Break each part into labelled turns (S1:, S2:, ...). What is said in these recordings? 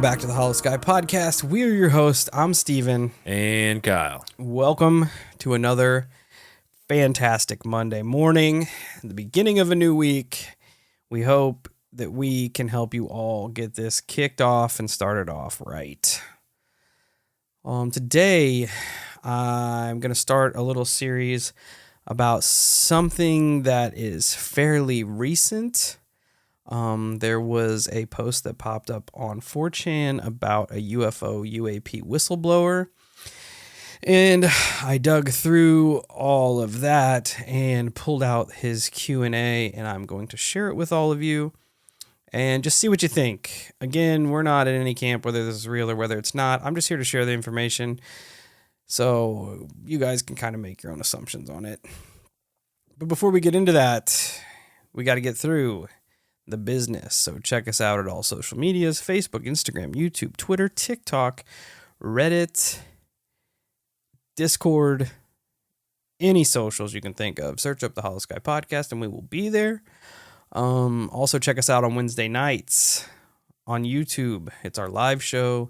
S1: back to the Holosky Podcast. We're your hosts. I'm Steven.
S2: And Kyle.
S1: Welcome to another fantastic Monday morning, the beginning of a new week. We hope that we can help you all get this kicked off and started off right. Today, I'm going to start a little series about something that is fairly recent. There was a post that popped up on 4chan about a UFO UAP whistleblower, and I dug through all of that and pulled out his Q&A, and I'm going to share it with all of you and just see what you think. Again, we're not in any camp whether this is real or whether it's not. I'm just here to share the information so you guys can kind of make your own assumptions on it. But before we get into that, we got to get through the business. So check us out at all social medias: Facebook, Instagram, YouTube, Twitter, TikTok, Reddit, Discord, any socials you can think of. Search up the Holosky Podcast and we will be there. Also check us out on Wednesday nights on YouTube. It's our live show,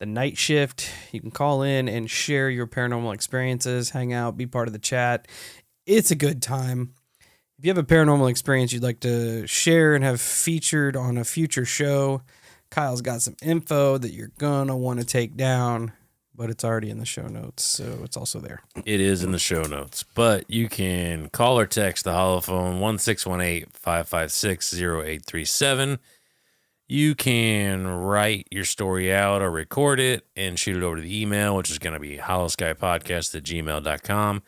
S1: The Night Shift. You can call in and share your paranormal experiences, hang out, be part of the chat. It's a good time. If you have a paranormal experience you'd like to share and have featured on a future show, Kyle's got some info that you're going to want to take down, but it's already in the show notes, so it's also there.
S2: It is in the show notes, but you can call or text the holophone 1-618-556-0837. You can write your story out or record it and shoot it over to the email, which is going to be holoskypodcast@gmail.com.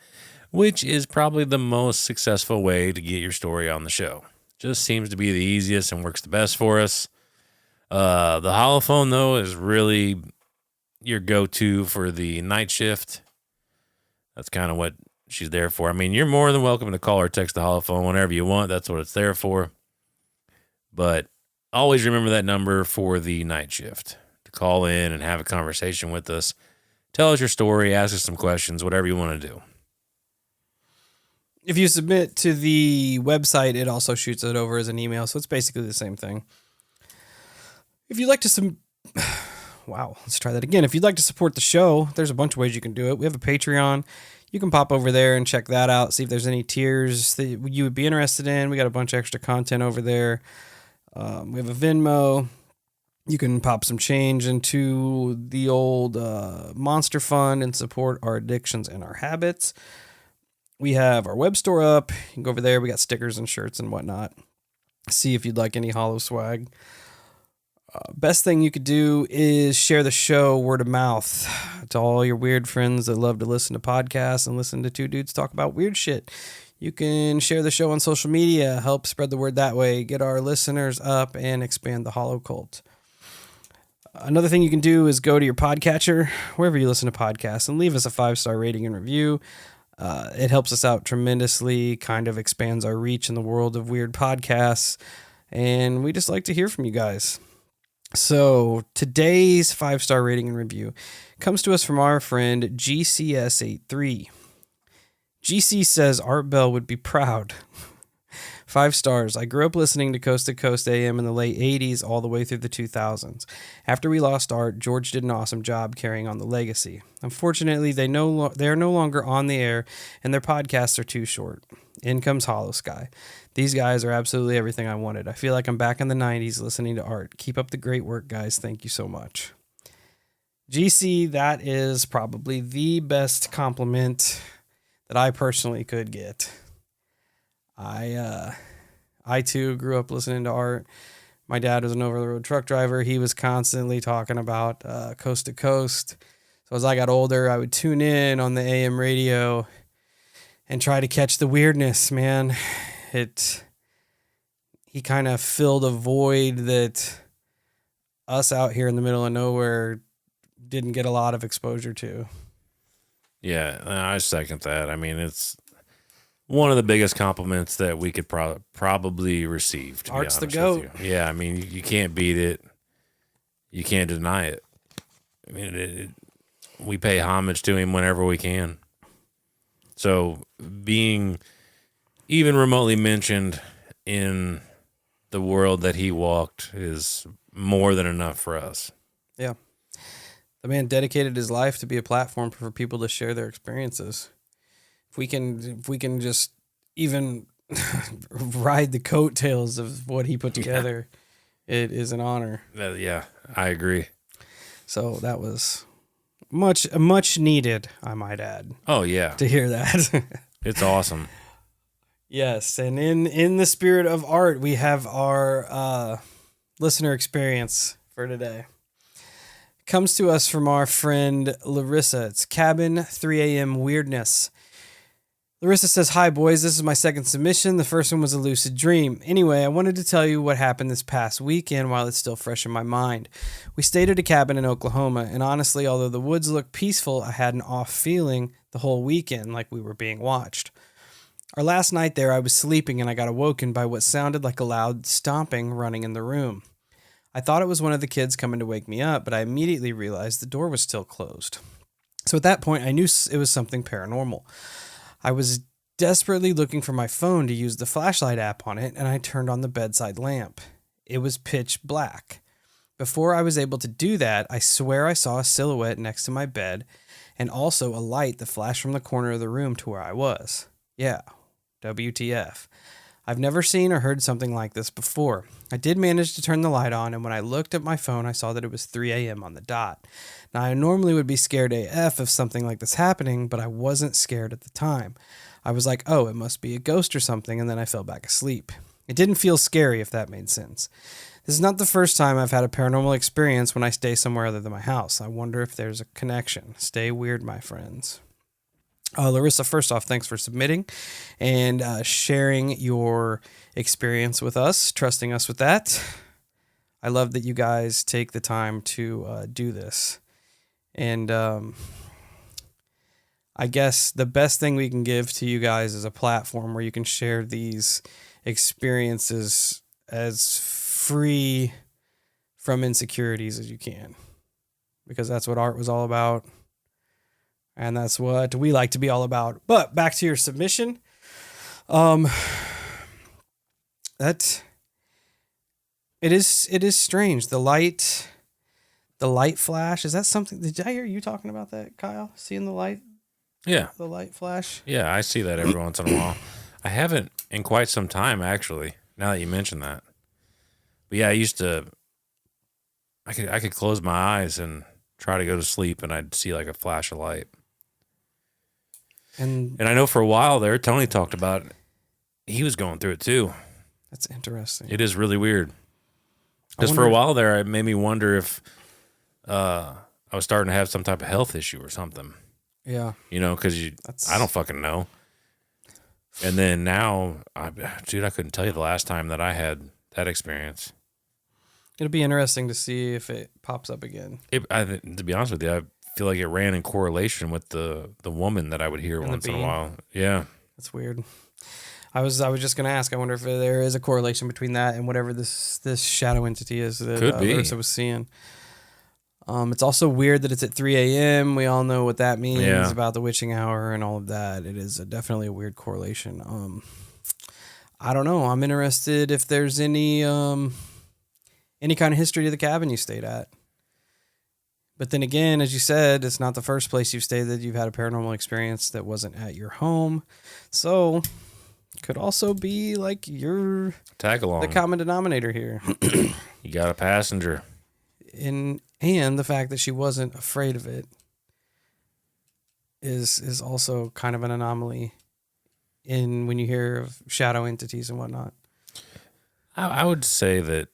S2: which is probably the most successful way to get your story on the show. Just seems to be the easiest and works the best for us. The holophone, though, is really your go-to for the night shift. That's kind of what she's there for. I mean, you're more than welcome to call or text the holophone whenever you want. That's what it's there for. But always remember that number for the night shift, to call in and have a conversation with us. Tell us your story, ask us some questions, whatever you want to do.
S1: If you submit to the website, it also shoots it over as an email, so it's basically the same thing. If you'd like to Wow, let's try that again. If you'd like to support the show, there's a bunch of ways you can do it. We have a Patreon. You can pop over there and check that out, see if there's any tiers that you would be interested in. We got a bunch of extra content over there. We have a Venmo. You can pop some change into the old Monster Fund and support our addictions and our habits. We have our web store up. You can go over there. We got stickers and shirts and whatnot. See if you'd like any holo swag. Best thing you could do is share the show word of mouth to all your weird friends that love to listen to podcasts and listen to two dudes talk about weird shit. You can share the show on social media, help spread the word that way, get our listeners up, and expand the holo cult. Another thing you can do is go to your podcatcher, wherever you listen to podcasts, and leave us a 5-star rating and review. It helps us out tremendously, kind of expands our reach in the world of weird podcasts, and we just like to hear from you guys. So today's 5-star rating and review comes to us from our friend GCS83. GC says Art Bell would be proud. 5 stars. I grew up listening to Coast to Coast AM in the late 80s all the way through the 2000s. After we lost Art, George did an awesome job carrying on the legacy. Unfortunately, they are no longer on the air, and their podcasts are too short. In comes Holosky. These guys are absolutely everything I wanted. I feel like I'm back in the 90s listening to Art. Keep up the great work, guys. Thank you so much. GC, that is probably the best compliment that I personally could get. I too grew up listening to Art. My dad was an over-the-road truck driver. He was constantly talking about Coast to Coast. So as I got older, I would tune in on the AM radio and try to catch the weirdness, man. He kind of filled a void that us out here in the middle of nowhere didn't get a lot of exposure to.
S2: Yeah, I second that. I mean, it's one of the biggest compliments that we could probably receive. To
S1: Art's
S2: be
S1: the
S2: honest
S1: GOAT.
S2: with you. Yeah, I mean, you can't beat it. You can't deny it. I mean, we pay homage to him whenever we can. So being even remotely mentioned in the world that he walked is more than enough for us.
S1: Yeah. The man dedicated his life to be a platform for people to share their experiences. If we can just even ride the coattails of what he put together, it is an honor.
S2: Yeah, I agree.
S1: So that was much needed, I might add.
S2: Oh, yeah.
S1: To hear that.
S2: It's awesome.
S1: Yes, and in the spirit of art, we have our listener experience for today. It comes to us from our friend Larissa. It's Cabin 3 a.m. Weirdness. Larissa says, "Hi, boys. This is my second submission. The first one was a lucid dream. Anyway, I wanted to tell you what happened this past weekend while it's still fresh in my mind. We stayed at a cabin in Oklahoma, and honestly, although the woods looked peaceful, I had an off feeling the whole weekend like we were being watched. Our last night there, I was sleeping and I got awoken by what sounded like a loud stomping running in the room. I thought it was one of the kids coming to wake me up, but I immediately realized the door was still closed. So at that point, I knew it was something paranormal. I was desperately looking for my phone to use the flashlight app on it, and I turned on the bedside lamp. It was pitch black. Before I was able to do that, I swear I saw a silhouette next to my bed and also a light that flashed from the corner of the room to where I was. Yeah, WTF. I've never seen or heard something like this before. I did manage to turn the light on, and when I looked at my phone, I saw that it was 3 a.m. on the dot. Now, I normally would be scared AF of something like this happening, but I wasn't scared at the time. I was like, oh, it must be a ghost or something, and then I fell back asleep. It didn't feel scary, if that made sense. This is not the first time I've had a paranormal experience when I stay somewhere other than my house. I wonder if there's a connection. Stay weird, my friends." Larissa, first off, thanks for submitting and sharing your experience with us, trusting us with that. I love that you guys take the time to do this. And I guess the best thing we can give to you guys is a platform where you can share these experiences as free from insecurities as you can, because that's what art was all about. And that's what we like to be all about. But back to your submission. That it is strange. The light flash. Is that something? Did I hear you talking about that, Kyle? Seeing the light?
S2: Yeah.
S1: The light flash?
S2: Yeah, I see that every once in a while. I haven't in quite some time, actually, now that you mention that. But yeah, I could close my eyes and try to go to sleep, and I'd see like a flash of light. And I know for a while there, Tony talked about he was going through it too.
S1: That's interesting.
S2: It is really weird. Because for a while there, it made me wonder if I was starting to have some type of health issue or something.
S1: Yeah.
S2: You know, because I don't fucking know. And then now, I couldn't tell you the last time that I had that experience.
S1: It'll be interesting to see if it pops up again.
S2: To be honest with you, I feel like it ran in correlation with the woman that I would hear once in a while. Yeah.
S1: That's weird. I was just going to ask, I wonder if there is a correlation between that and whatever this shadow entity is that Larissa was seeing. It's also weird that it's at 3 a.m. We all know what that means about the witching hour and all of that. It is definitely a weird correlation. I don't know. I'm interested if there's any kind of history to the cabin you stayed at. But then again, as you said, it's not the first place you've stayed that you've had a paranormal experience that wasn't at your home. So it could also be like you're
S2: tag along,
S1: the common denominator here.
S2: You got a passenger.
S1: And the fact that she wasn't afraid of it is also kind of an anomaly in when you hear of shadow entities and whatnot.
S2: I would say that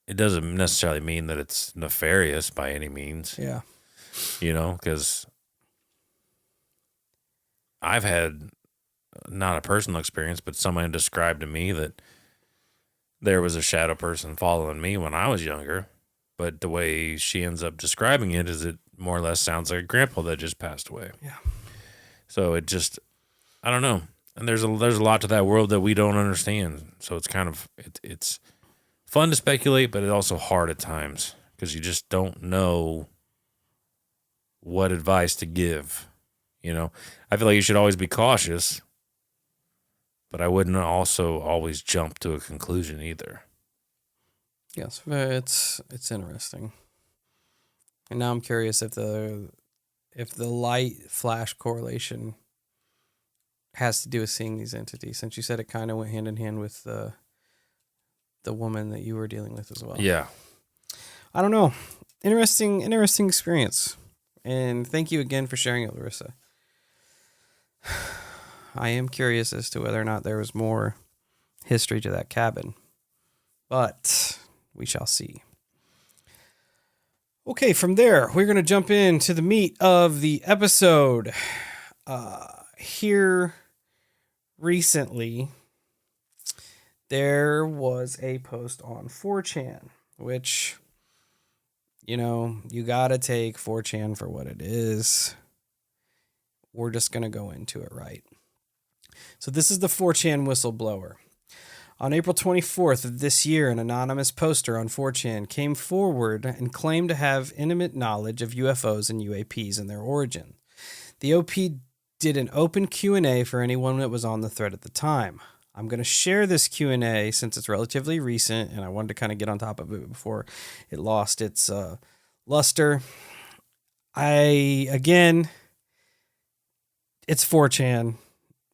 S2: it doesn't necessarily mean that it's nefarious by any means.
S1: Yeah.
S2: You know, because I've had not a personal experience, but someone described to me that there was a shadow person following me when I was younger. But the way she ends up describing it is it more or less sounds like a grandpa that just passed away.
S1: Yeah.
S2: So it just, I don't know. And there's a lot to that world that we don't understand. So it's kind of, it's fun to speculate, but it's also hard at times because you just don't know what advice to give. You know, I feel like you should always be cautious, but I wouldn't also always jump to a conclusion either.
S1: Yes, it's interesting. And now I'm curious if the light flash correlation has to do with seeing these entities, since you said it kind of went hand in hand with the woman that you were dealing with as well.
S2: Yeah.
S1: I don't know. Interesting experience. And thank you again for sharing it, Larissa. I am curious as to whether or not there was more history to that cabin, but we shall see. Okay, from there, we're going to jump into the meat of the episode. Here recently, there was a post on 4chan, which, you got to take 4chan for what it is. We're just going to go into it right. So this is the 4chan whistleblower. On April 24th of this year, an anonymous poster on 4chan came forward and claimed to have intimate knowledge of UFOs and UAPs and their origin. The OP did an open Q&A for anyone that was on the thread at the time. I'm going to share this Q&A since it's relatively recent, and I wanted to kind of get on top of it before it lost its luster. It's 4chan.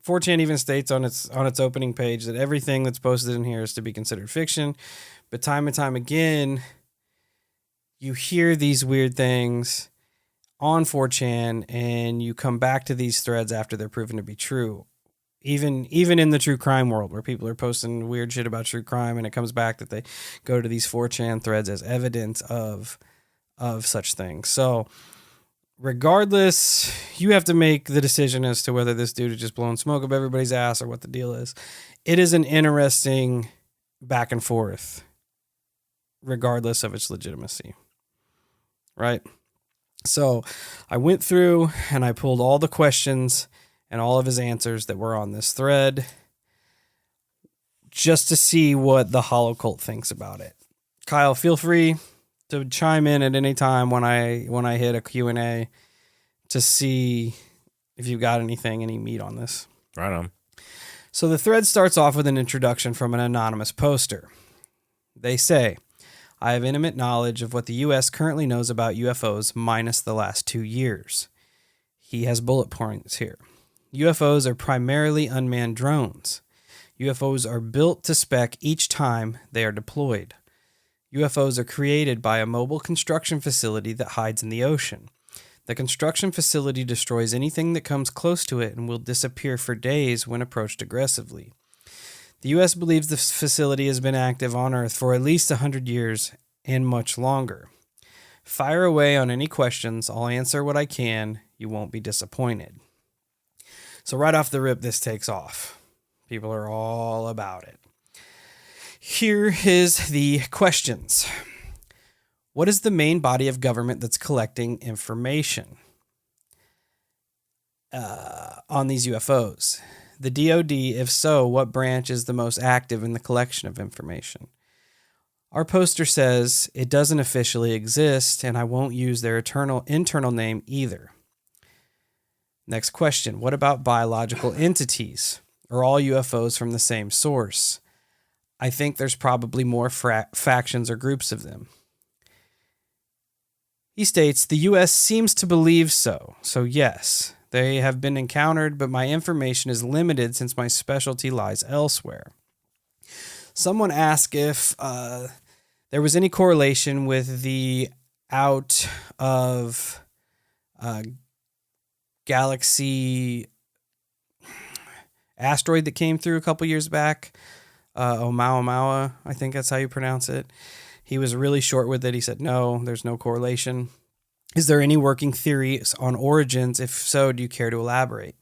S1: 4chan even states on its opening page that everything that's posted in here is to be considered fiction. But time and time again, you hear these weird things on 4chan, and you come back to these threads after they're proven to be true. Even in the true crime world, where people are posting weird shit about true crime, and it comes back that they go to these 4chan threads as evidence of such things. So regardless, you have to make the decision as to whether this dude is just blowing smoke up everybody's ass or what the deal is. It is an interesting back and forth, regardless of its legitimacy. Right? So I went through and I pulled all the questions and all of his answers that were on this thread just to see what the Holocult thinks about it. Kyle, feel free to chime in at any time when I hit a Q&A to see if you've got any meat on this.
S2: Right on.
S1: So the thread starts off with an introduction from an anonymous poster. They say, I have intimate knowledge of what the U.S. currently knows about UFOs minus the last 2 years. He has bullet points here. UFOs are primarily unmanned drones. UFOs are built to spec each time they are deployed. UFOs are created by a mobile construction facility that hides in the ocean. The construction facility destroys anything that comes close to it and will disappear for days when approached aggressively. The U.S. believes this facility has been active on Earth for at least 100 years and much longer. Fire away on any questions. I'll answer what I can. You won't be disappointed. So right off the rip, this takes off. People are all about it. Here is the questions. What is the main body of government that's collecting information on these UFOs? The DoD, if so, what branch is the most active in the collection of information? Our poster says it doesn't officially exist, and I won't use their internal name either. Next question. What about biological entities? Are all UFOs from the same source? I think there's probably more factions or groups of them. He states, the U.S. seems to believe so. So yes, they have been encountered, but my information is limited since my specialty lies elsewhere. Someone asked if there was any correlation with the out of galaxy asteroid that came through a couple years back. Oumuamua, I think that's how you pronounce it. He was really short with it. He said, no, there's no correlation. Is there any working theories on origins? If so, do you care to elaborate?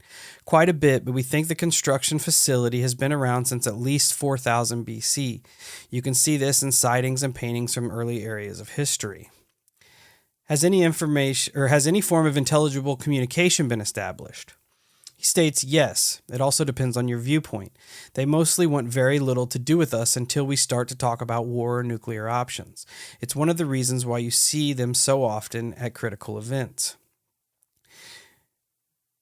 S1: Quite a bit, but we think the construction facility has been around since at least 4000 BC. You can see this in sightings and paintings from early areas of history. Has any form of intelligible communication been established? He states, yes, it also depends on your viewpoint. They mostly want very little to do with us until we start to talk about war or nuclear options. It's one of the reasons why you see them so often at critical events.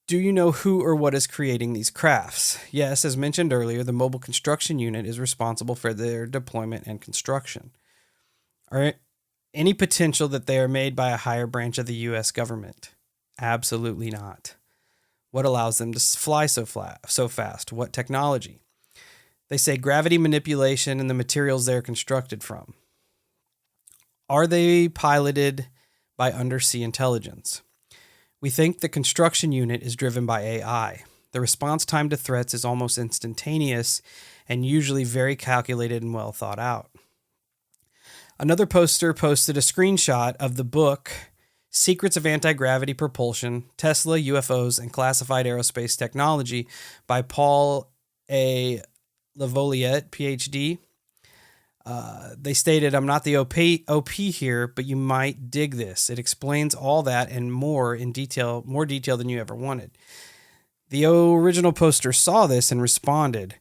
S1: Do you know who or what is creating these crafts? Yes, as mentioned earlier, the Mobile Construction Unit is responsible for their deployment and construction. any potential that they are made by a higher branch of the U.S. government? Absolutely not. What allows them to fly so fast? What technology? They say gravity manipulation and the materials they're constructed from. Are they piloted by undersea intelligence? We think the construction unit is driven by AI. The response time to threats is almost instantaneous and usually very calculated and well thought out. Another poster posted a screenshot of the book Secrets of Anti-Gravity Propulsion, Tesla, UFOs, and Classified Aerospace Technology by Paul A. Lavoliette, PhD. They stated, I'm not the OP here, but you might dig this. It explains all that and more in detail, more detail than you ever wanted. The original poster saw this and responded,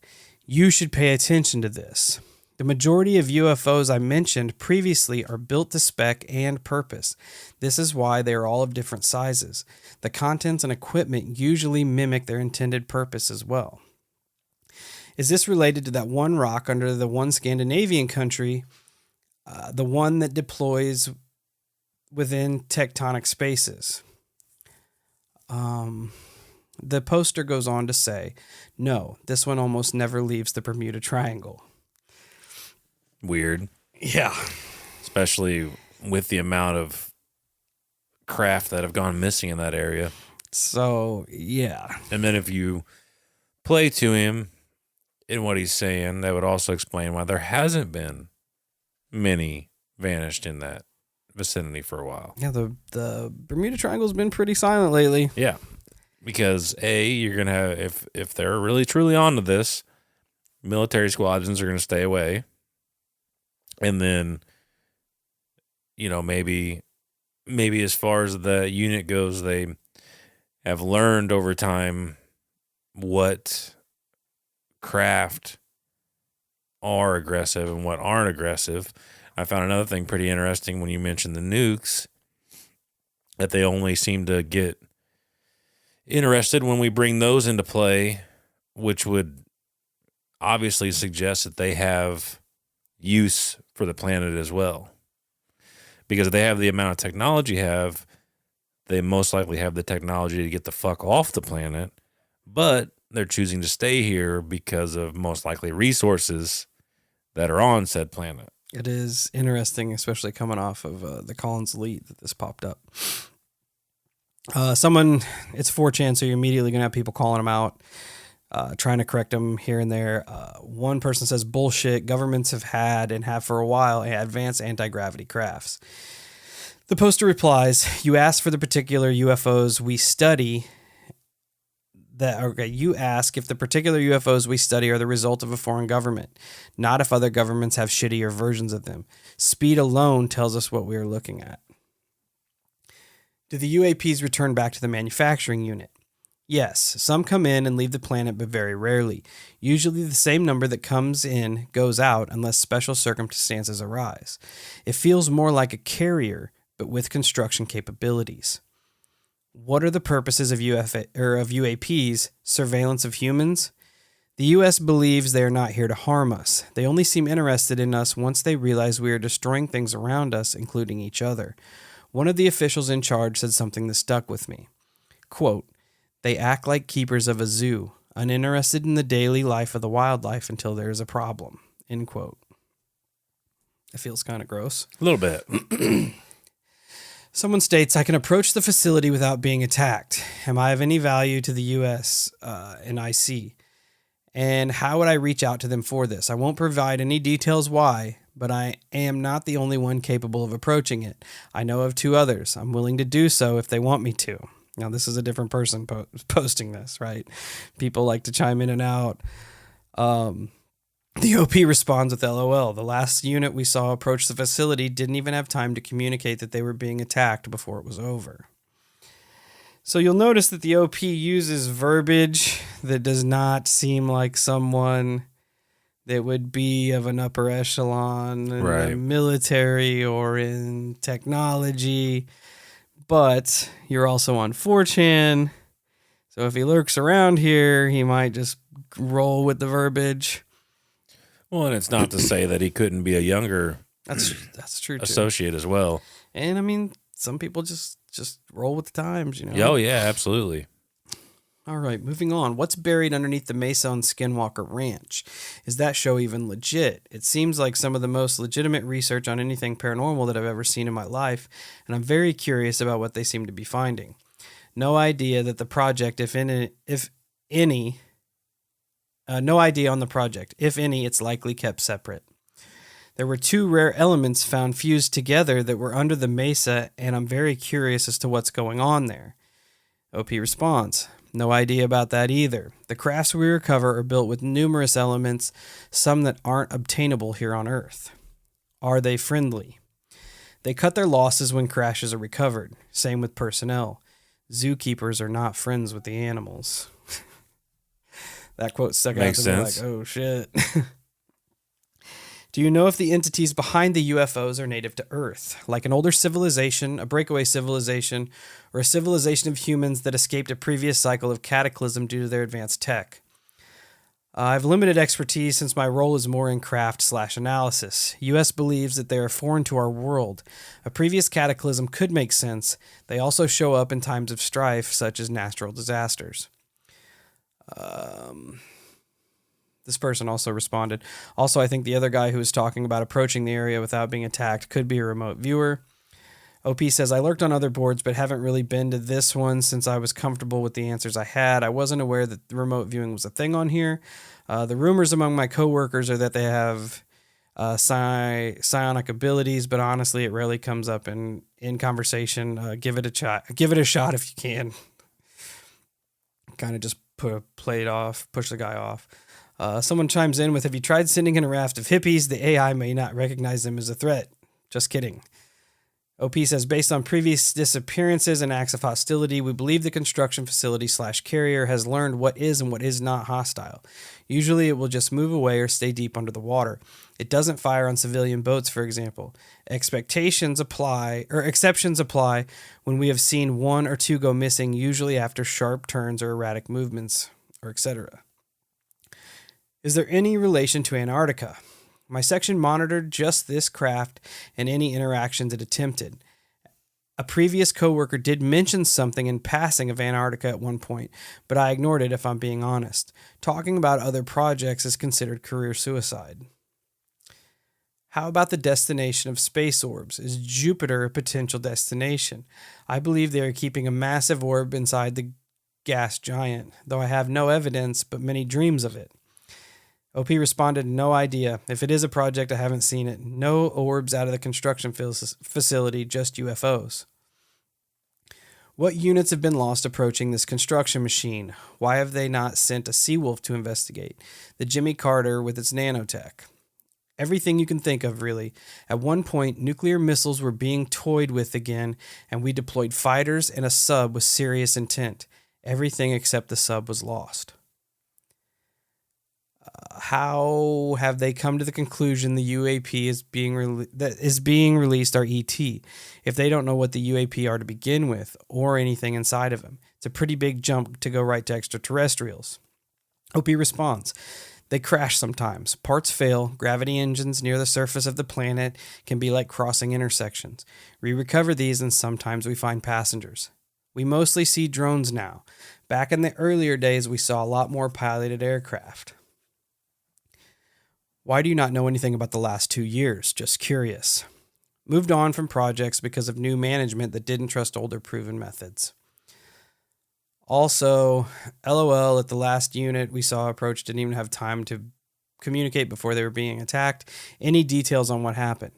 S1: you should pay attention to this. The majority of UFOs I mentioned previously are built to spec and purpose. This is why they are all of different sizes. The contents and equipment usually mimic their intended purpose as well. Is this related to that one rock under the one Scandinavian country, the one that deploys within tectonic spaces? The poster goes on to say, no, this one almost never leaves the Bermuda Triangle.
S2: Weird.
S1: Yeah.
S2: Especially with the amount of craft that have gone missing in that area.
S1: So, yeah.
S2: And then if you play to him in what he's saying, that would also explain why there hasn't been many vanished in that vicinity for a while.
S1: Yeah, the Bermuda Triangle's been pretty silent lately.
S2: Yeah. Because you're going to have, if they're really truly onto this, military squadrons are going to stay away. And then, maybe as far as the unit goes, they have learned over time what craft are aggressive and what aren't aggressive. I found another thing pretty interesting when you mentioned the nukes, that they only seem to get interested when we bring those into play, which would obviously suggest that they have use for the planet as well. Because if they have the amount of technology they most likely have the technology to get the fuck off the planet, but they're choosing to stay here because of most likely resources that are on said planet.
S1: It is interesting, especially coming off of the Collins Elite, that this popped up. It's 4chan, so you're immediately going to have people calling them out, trying to correct them here and there. One person says, bullshit, governments have had and have for a while advanced anti-gravity crafts. The poster replies, you ask for the particular UFOs we study. You ask if the particular UFOs we study are the result of a foreign government, not if other governments have shittier versions of them. Speed alone tells us what we are looking at. Do the UAPs return back to the manufacturing unit? Yes, some come in and leave the planet, but very rarely. Usually the same number that comes in goes out unless special circumstances arise. It feels more like a carrier, but with construction capabilities. What are the purposes of UAPs? Surveillance of humans? The U.S. believes they are not here to harm us. They only seem interested in us once they realize we are destroying things around us, including each other. One of the officials in charge said something that stuck with me. Quote, they act like keepers of a zoo, uninterested in the daily life of the wildlife until there is a problem. End quote. It feels kind of gross.
S2: A little bit.
S1: Someone states, I can approach the facility without being attacked. Am I of any value to the U.S. and IC? And how would I reach out to them for this? I won't provide any details why, but I am not the only one capable of approaching it. I know of 2 others. I'm willing to do so if they want me to. Now, this is a different person posting this, right? People like to chime in and out. The OP responds with LOL. The last unit we saw approach the facility didn't even have time to communicate that they were being attacked before it was over. So you'll notice that the OP uses verbiage that does not seem like someone that would be of an upper echelon in the military or in technology. But you're also on 4chan. So if he lurks around here, he might just roll with the verbiage.
S2: Well, and it's not to say that he couldn't be a younger
S1: That's true too.
S2: associate as well.
S1: And I mean, some people just roll with the times,
S2: Oh yeah, absolutely.
S1: All right, moving on. What's buried underneath the Mesa on Skinwalker Ranch? Is that show even legit? It seems like some of the most legitimate research on anything paranormal that I've ever seen in my life, and I'm very curious about what they seem to be finding. No idea that the project, no idea on the project. If any, it's likely kept separate. There were 2 rare elements found fused together that were under the Mesa, and I'm very curious as to what's going on there. OP responds, no idea about that either. The crafts we recover are built with numerous elements, some that aren't obtainable here on Earth. Are they friendly? They cut their losses when crashes are recovered. Same with personnel. Zookeepers are not friends with the animals. That quote stuck out to me like, oh shit. Do you know if the entities behind the UFOs are native to Earth, like an older civilization, a breakaway civilization, or a civilization of humans that escaped a previous cycle of cataclysm due to their advanced tech? I've limited expertise since my role is more in craft/analysis. US believes that they are foreign to our world. A previous cataclysm could make sense. They also show up in times of strife, such as natural disasters. This person also responded. Also, I think the other guy who was talking about approaching the area without being attacked could be a remote viewer. OP says, I lurked on other boards, but haven't really been to this one since I was comfortable with the answers I had. I wasn't aware that remote viewing was a thing on here. The rumors among my coworkers are that they have psionic abilities, but honestly, it rarely comes up in conversation. Give it a shot. Give it a shot if you can. Kind of just push the guy off. Someone chimes in with, have you tried sending in a raft of hippies? The AI may not recognize them as a threat. Just kidding. OP says, based on previous disappearances and acts of hostility, we believe the construction facility/carrier has learned what is and what is not hostile. Usually it will just move away or stay deep under the water. It doesn't fire on civilian boats, for example. Exceptions apply when we have seen 1 or 2 go missing, usually after sharp turns or erratic movements, or etc. Is there any relation to Antarctica? My section monitored just this craft and any interactions it attempted. A previous coworker did mention something in passing of Antarctica at one point, but I ignored it if I'm being honest. Talking about other projects is considered career suicide. How about the destination of space orbs? Is Jupiter a potential destination? I believe they are keeping a massive orb inside the gas giant, though I have no evidence but many dreams of it. OP responded, no idea. If it is a project, I haven't seen it. No orbs out of the construction facility, just UFOs. What units have been lost approaching this construction machine? Why have they not sent a Seawolf to investigate? The Jimmy Carter with its nanotech. Everything you can think of, really. At one point, nuclear missiles were being toyed with again, and we deployed fighters and a sub with serious intent. Everything except the sub was lost. How have they come to the conclusion the UAP is being released are ET, if they don't know what the UAP are to begin with, or anything inside of them? It's a pretty big jump to go right to extraterrestrials. OP responds, they crash sometimes. Parts fail. Gravity engines near the surface of the planet can be like crossing intersections. We recover these and sometimes we find passengers. We mostly see drones now. Back in the earlier days, we saw a lot more piloted aircraft. Why do you not know anything about the last 2 years? Just curious. Moved on from projects because of new management that didn't trust older proven methods. Also, LOL, at the last unit we saw approach didn't even have time to communicate before they were being attacked. Any details on what happened?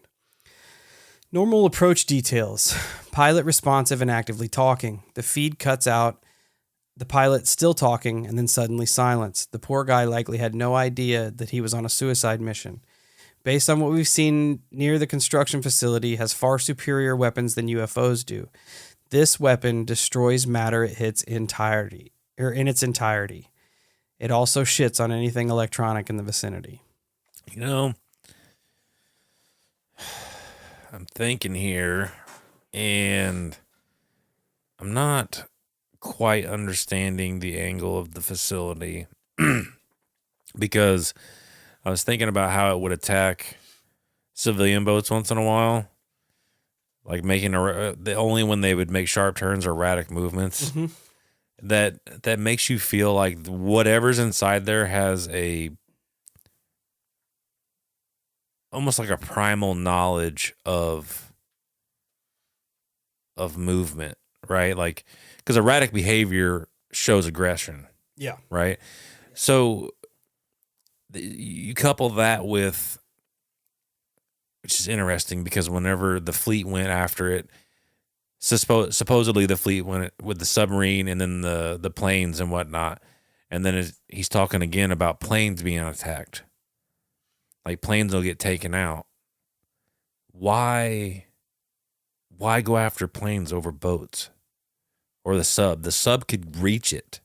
S1: Normal approach details. Pilot responsive and actively talking. The feed cuts out. The pilot still talking and then suddenly silence. The poor guy likely had no idea that he was on a suicide mission. Based on what we've seen near the construction facility, has far superior weapons than UFOs do. This weapon destroys matter it hits in its entirety. It also shits on anything electronic in the vicinity.
S2: You know, I'm thinking here, and I'm not quite understanding the angle of the facility because I was thinking about how it would attack civilian boats once in a while, like making the only when they would make sharp turns or erratic movements.
S1: Mm-hmm.
S2: That makes you feel like whatever's inside there has almost like a primal knowledge of movement, right? Like, because erratic behavior shows aggression.
S1: Yeah.
S2: Right. So you couple that with, which is interesting because whenever the fleet went after it, supposedly the fleet went with the submarine and then the planes and whatnot. And then he's talking again about planes being attacked. Like planes will get taken out. Why go after planes over boats or the sub? The sub could reach it.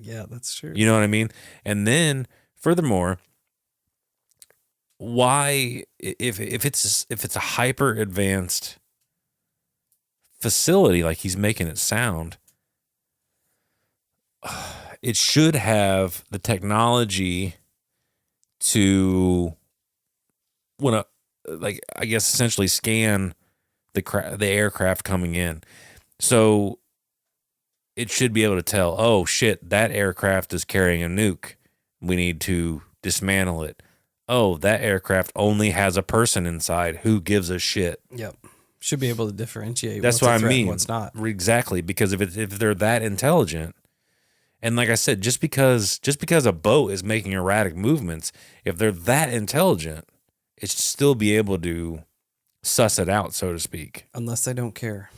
S1: Yeah, that's true.
S2: You know what I mean? And then furthermore, why if it's a hyper advanced facility like he's making it sound, it should have the technology to like I guess essentially scan the aircraft coming in. So it should be able to tell, oh shit, that aircraft is carrying a nuke. We need to dismantle it. Oh, that aircraft only has a person inside. Who gives a shit?
S1: Yep. Should be able to differentiate.
S2: That's what I mean.
S1: What's not.
S2: Exactly. Because if they're that intelligent, and like I said, just because a boat is making erratic movements, if they're that intelligent, it should still be able to suss it out, so to speak.
S1: Unless they don't care.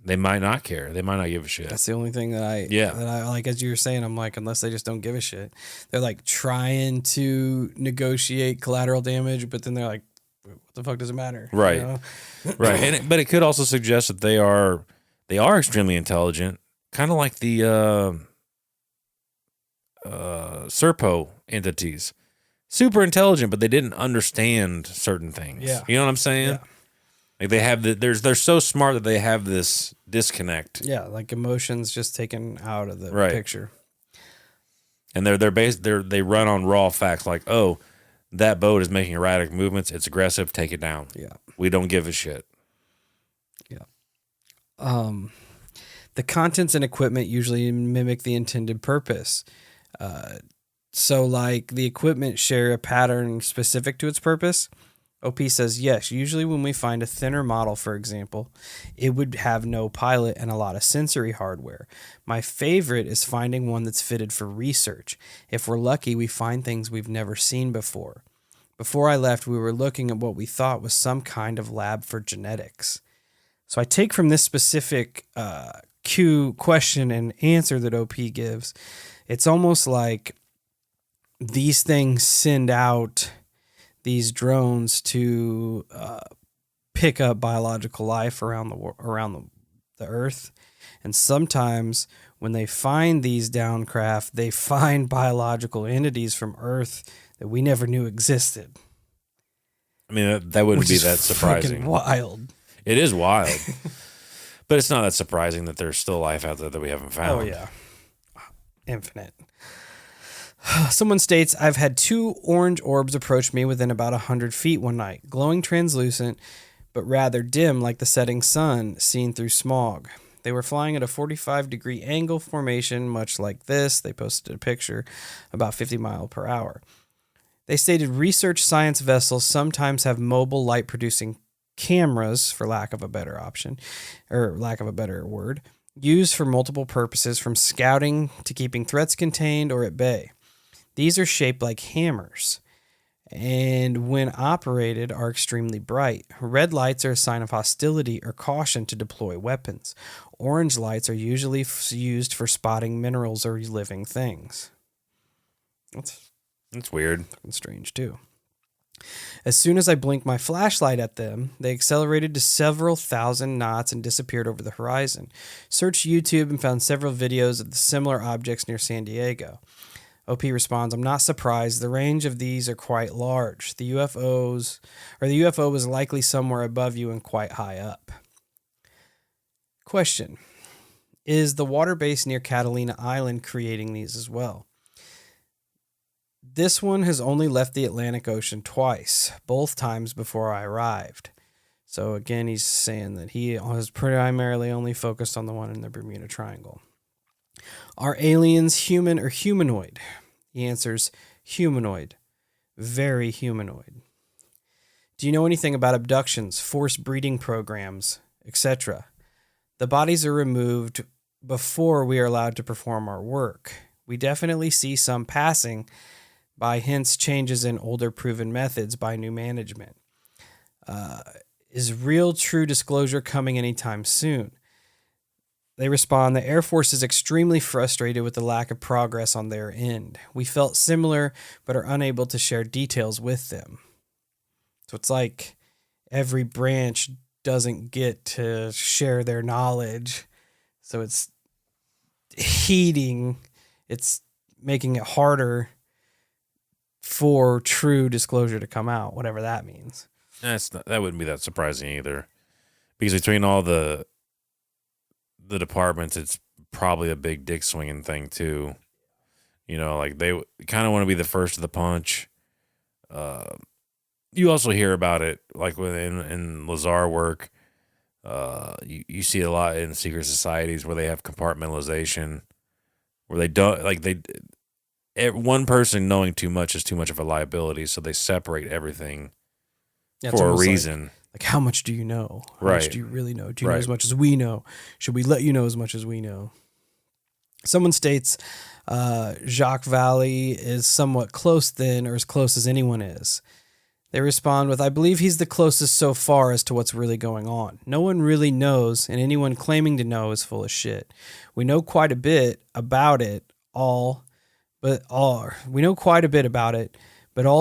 S2: They might not care. They might not give a shit.
S1: That's the only thing that I like, as you were saying, I'm like, unless they just don't give a shit. They're like trying to negotiate collateral damage, but then they're like, what the fuck does it matter?
S2: Right.
S1: You know?
S2: Right. But it could also suggest that they are extremely intelligent, kind of like the Serpo entities. Super intelligent, but they didn't understand certain things.
S1: Yeah.
S2: You know what I'm saying?
S1: Yeah.
S2: Like they have they're so smart that they have this disconnect.
S1: Yeah, like emotions just taken out of the picture.
S2: And they run on raw facts like, oh, that boat is making erratic movements, it's aggressive, take it down.
S1: Yeah. We
S2: don't give a shit.
S1: Yeah. The contents and equipment usually mimic the intended purpose. So like the equipment share a pattern specific to its purpose. OP says, yes, usually when we find a thinner model, for example, it would have no pilot and a lot of sensory hardware. My favorite is finding one that's fitted for research. If we're lucky, we find things we've never seen before. Before I left, we were looking at what we thought was some kind of lab for genetics. So I take from this specific question and answer that OP gives, it's almost like these things send out these drones to pick up biological life around the Earth, and sometimes when they find these downcraft, they find biological entities from Earth that we never knew existed.
S2: I mean, that wouldn't be that surprising.
S1: Wild.
S2: It is wild, but it's not that surprising that there's still life out there that we haven't found.
S1: Oh yeah, infinite. Someone states, I've had 2 orange orbs approach me within about 100 feet one night, glowing translucent, but rather dim like the setting sun seen through smog. They were flying at a 45-degree angle formation, much like this. They posted a picture, about 50 miles per hour. They stated research science vessels sometimes have mobile light-producing cameras, for lack of a better word, used for multiple purposes, from scouting to keeping threats contained or at bay. These are shaped like hammers, and when operated are extremely bright. Red lights are a sign of hostility or caution to deploy weapons. Orange lights are usually used for spotting minerals or living things. That's
S2: weird.
S1: Fucking strange, too. As soon as I blinked my flashlight at them, they accelerated to several thousand knots and disappeared over the horizon. Searched YouTube and found several videos of the similar objects near San Diego. OP responds, I'm not surprised. The range of these are quite large. The UFO was likely somewhere above you and quite high up. Question. Is the water base near Catalina Island creating these as well? This one has only left the Atlantic Ocean twice, both times before I arrived. So again, he's saying that he has primarily only focused on the one in the Bermuda Triangle. Are aliens human or humanoid? He answers, humanoid. Very humanoid. Do you know anything about abductions, forced breeding programs, etc.? The bodies are removed before we are allowed to perform our work. We definitely see some passing by, hence changes in older proven methods by new management. Is real true disclosure coming anytime soon? They respond, the Air Force is extremely frustrated with the lack of progress on their end. We felt similar, but are unable to share details with them. So it's like every branch doesn't get to share their knowledge. So it's it's making it harder for true disclosure to come out, whatever that means.
S2: That wouldn't be that surprising either, because between all the departments, it's probably a big dick swinging thing too. You know, like they kind of want to be the first to the punch. You also hear about it like in Lazar work. You see a lot in secret societies where they have compartmentalization, where they don't one person knowing too much is too much of a liability, so they separate everything for a reason.
S1: Like, how much do you know? How
S2: Right.
S1: much do you really know? Do you know as much as we know? Should we let you know as much as we know? Someone states Jacques Valley is somewhat close then, or as close as anyone is. They respond with, I believe he's the closest so far as to what's really going on. No one really knows, and anyone claiming to know is full of shit. We know quite a bit about it all, but all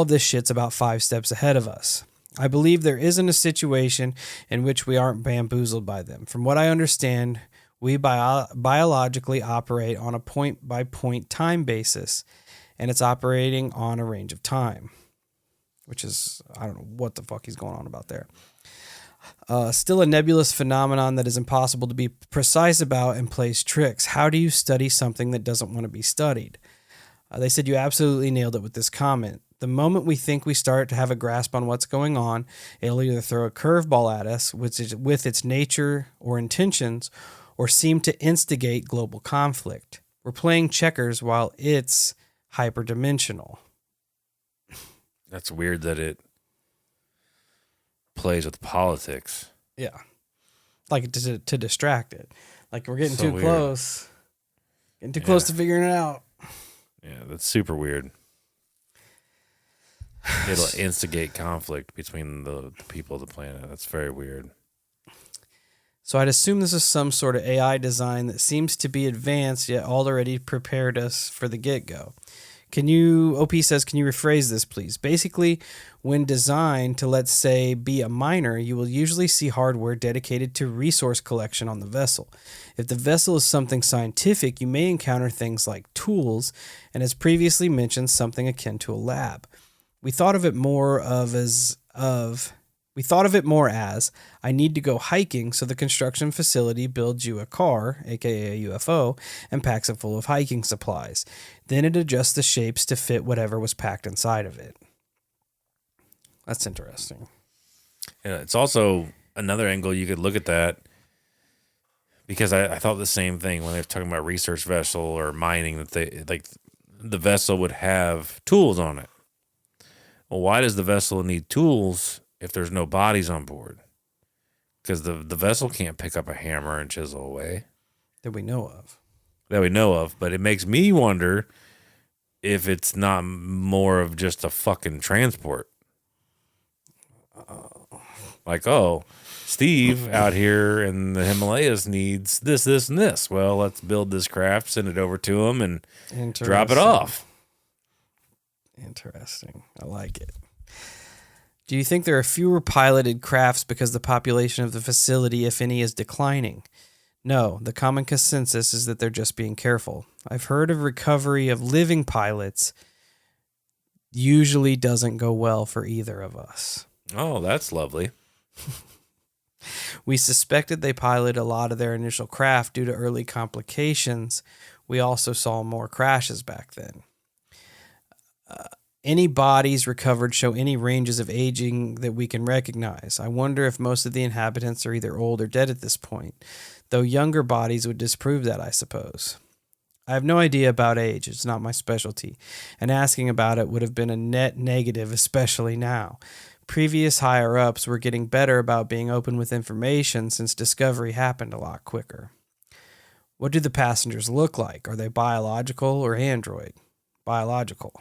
S1: of this shit's about 5 steps ahead of us. I believe there isn't a situation in which we aren't bamboozled by them. From what I understand, we biologically operate on a point-by-point time basis, and it's operating on a range of time, which is, I don't know what the fuck he's going on about there. Still a nebulous phenomenon that is impossible to be precise about and plays tricks. How do you study something that doesn't want to be studied? They said you absolutely nailed it with this comment. The moment we think we start to have a grasp on what's going on, it'll either throw a curveball at us, which is with its nature or intentions, or seem to instigate global conflict. We're playing checkers while it's hyperdimensional.
S2: That's weird that it plays with politics.
S1: Yeah. Like to distract it. Like we're getting
S2: So
S1: too
S2: weird.
S1: close. Getting too close to figuring it out.
S2: Yeah, that's super weird. It'll instigate conflict between the people of the planet. That's very weird.
S1: So I'd assume this is some sort of AI design that seems to be advanced yet already prepared us for the get-go. OP says, can you rephrase this, please? Basically, when designed to, let's say, be a miner, you will usually see hardware dedicated to resource collection on the vessel. If the vessel is something scientific, you may encounter things like tools, and as previously mentioned, something akin to a lab. We thought of it more as I need to go hiking, so the construction facility builds you a car, aka a UFO, and packs it full of hiking supplies. Then it adjusts the shapes to fit whatever was packed inside of it. That's interesting.
S2: Yeah, it's also another angle you could look at that, because I thought the same thing when they were talking about research vessel or mining, that the vessel would have tools on it. Well, why does the vessel need tools if there's no bodies on board? Because the vessel can't pick up a hammer and chisel away.
S1: That we know of.
S2: But it makes me wonder if it's not more of just a fucking transport. Like, oh, Steve out here in the Himalayas needs this, and this. Well, let's build this craft, send it over to him, and drop it off.
S1: Interesting. I like it. Do you think there are fewer piloted crafts because the population of the facility, if any, is declining? No, the common consensus is that they're just being careful. I've heard of recovery of living pilots usually doesn't go well for either of us.
S2: Oh, that's lovely.
S1: We suspected they piloted a lot of their initial craft due to early complications. We also saw more crashes back then. Any bodies recovered show any ranges of aging that we can recognize. I wonder if most of the inhabitants are either old or dead at this point, though younger bodies would disprove that, I suppose. I have no idea about age. It's not my specialty, and asking about it would have been a net negative, especially now. Previous higher-ups were getting better about being open with information since discovery happened a lot quicker. What do the passengers look like? Are they biological or android? Biological.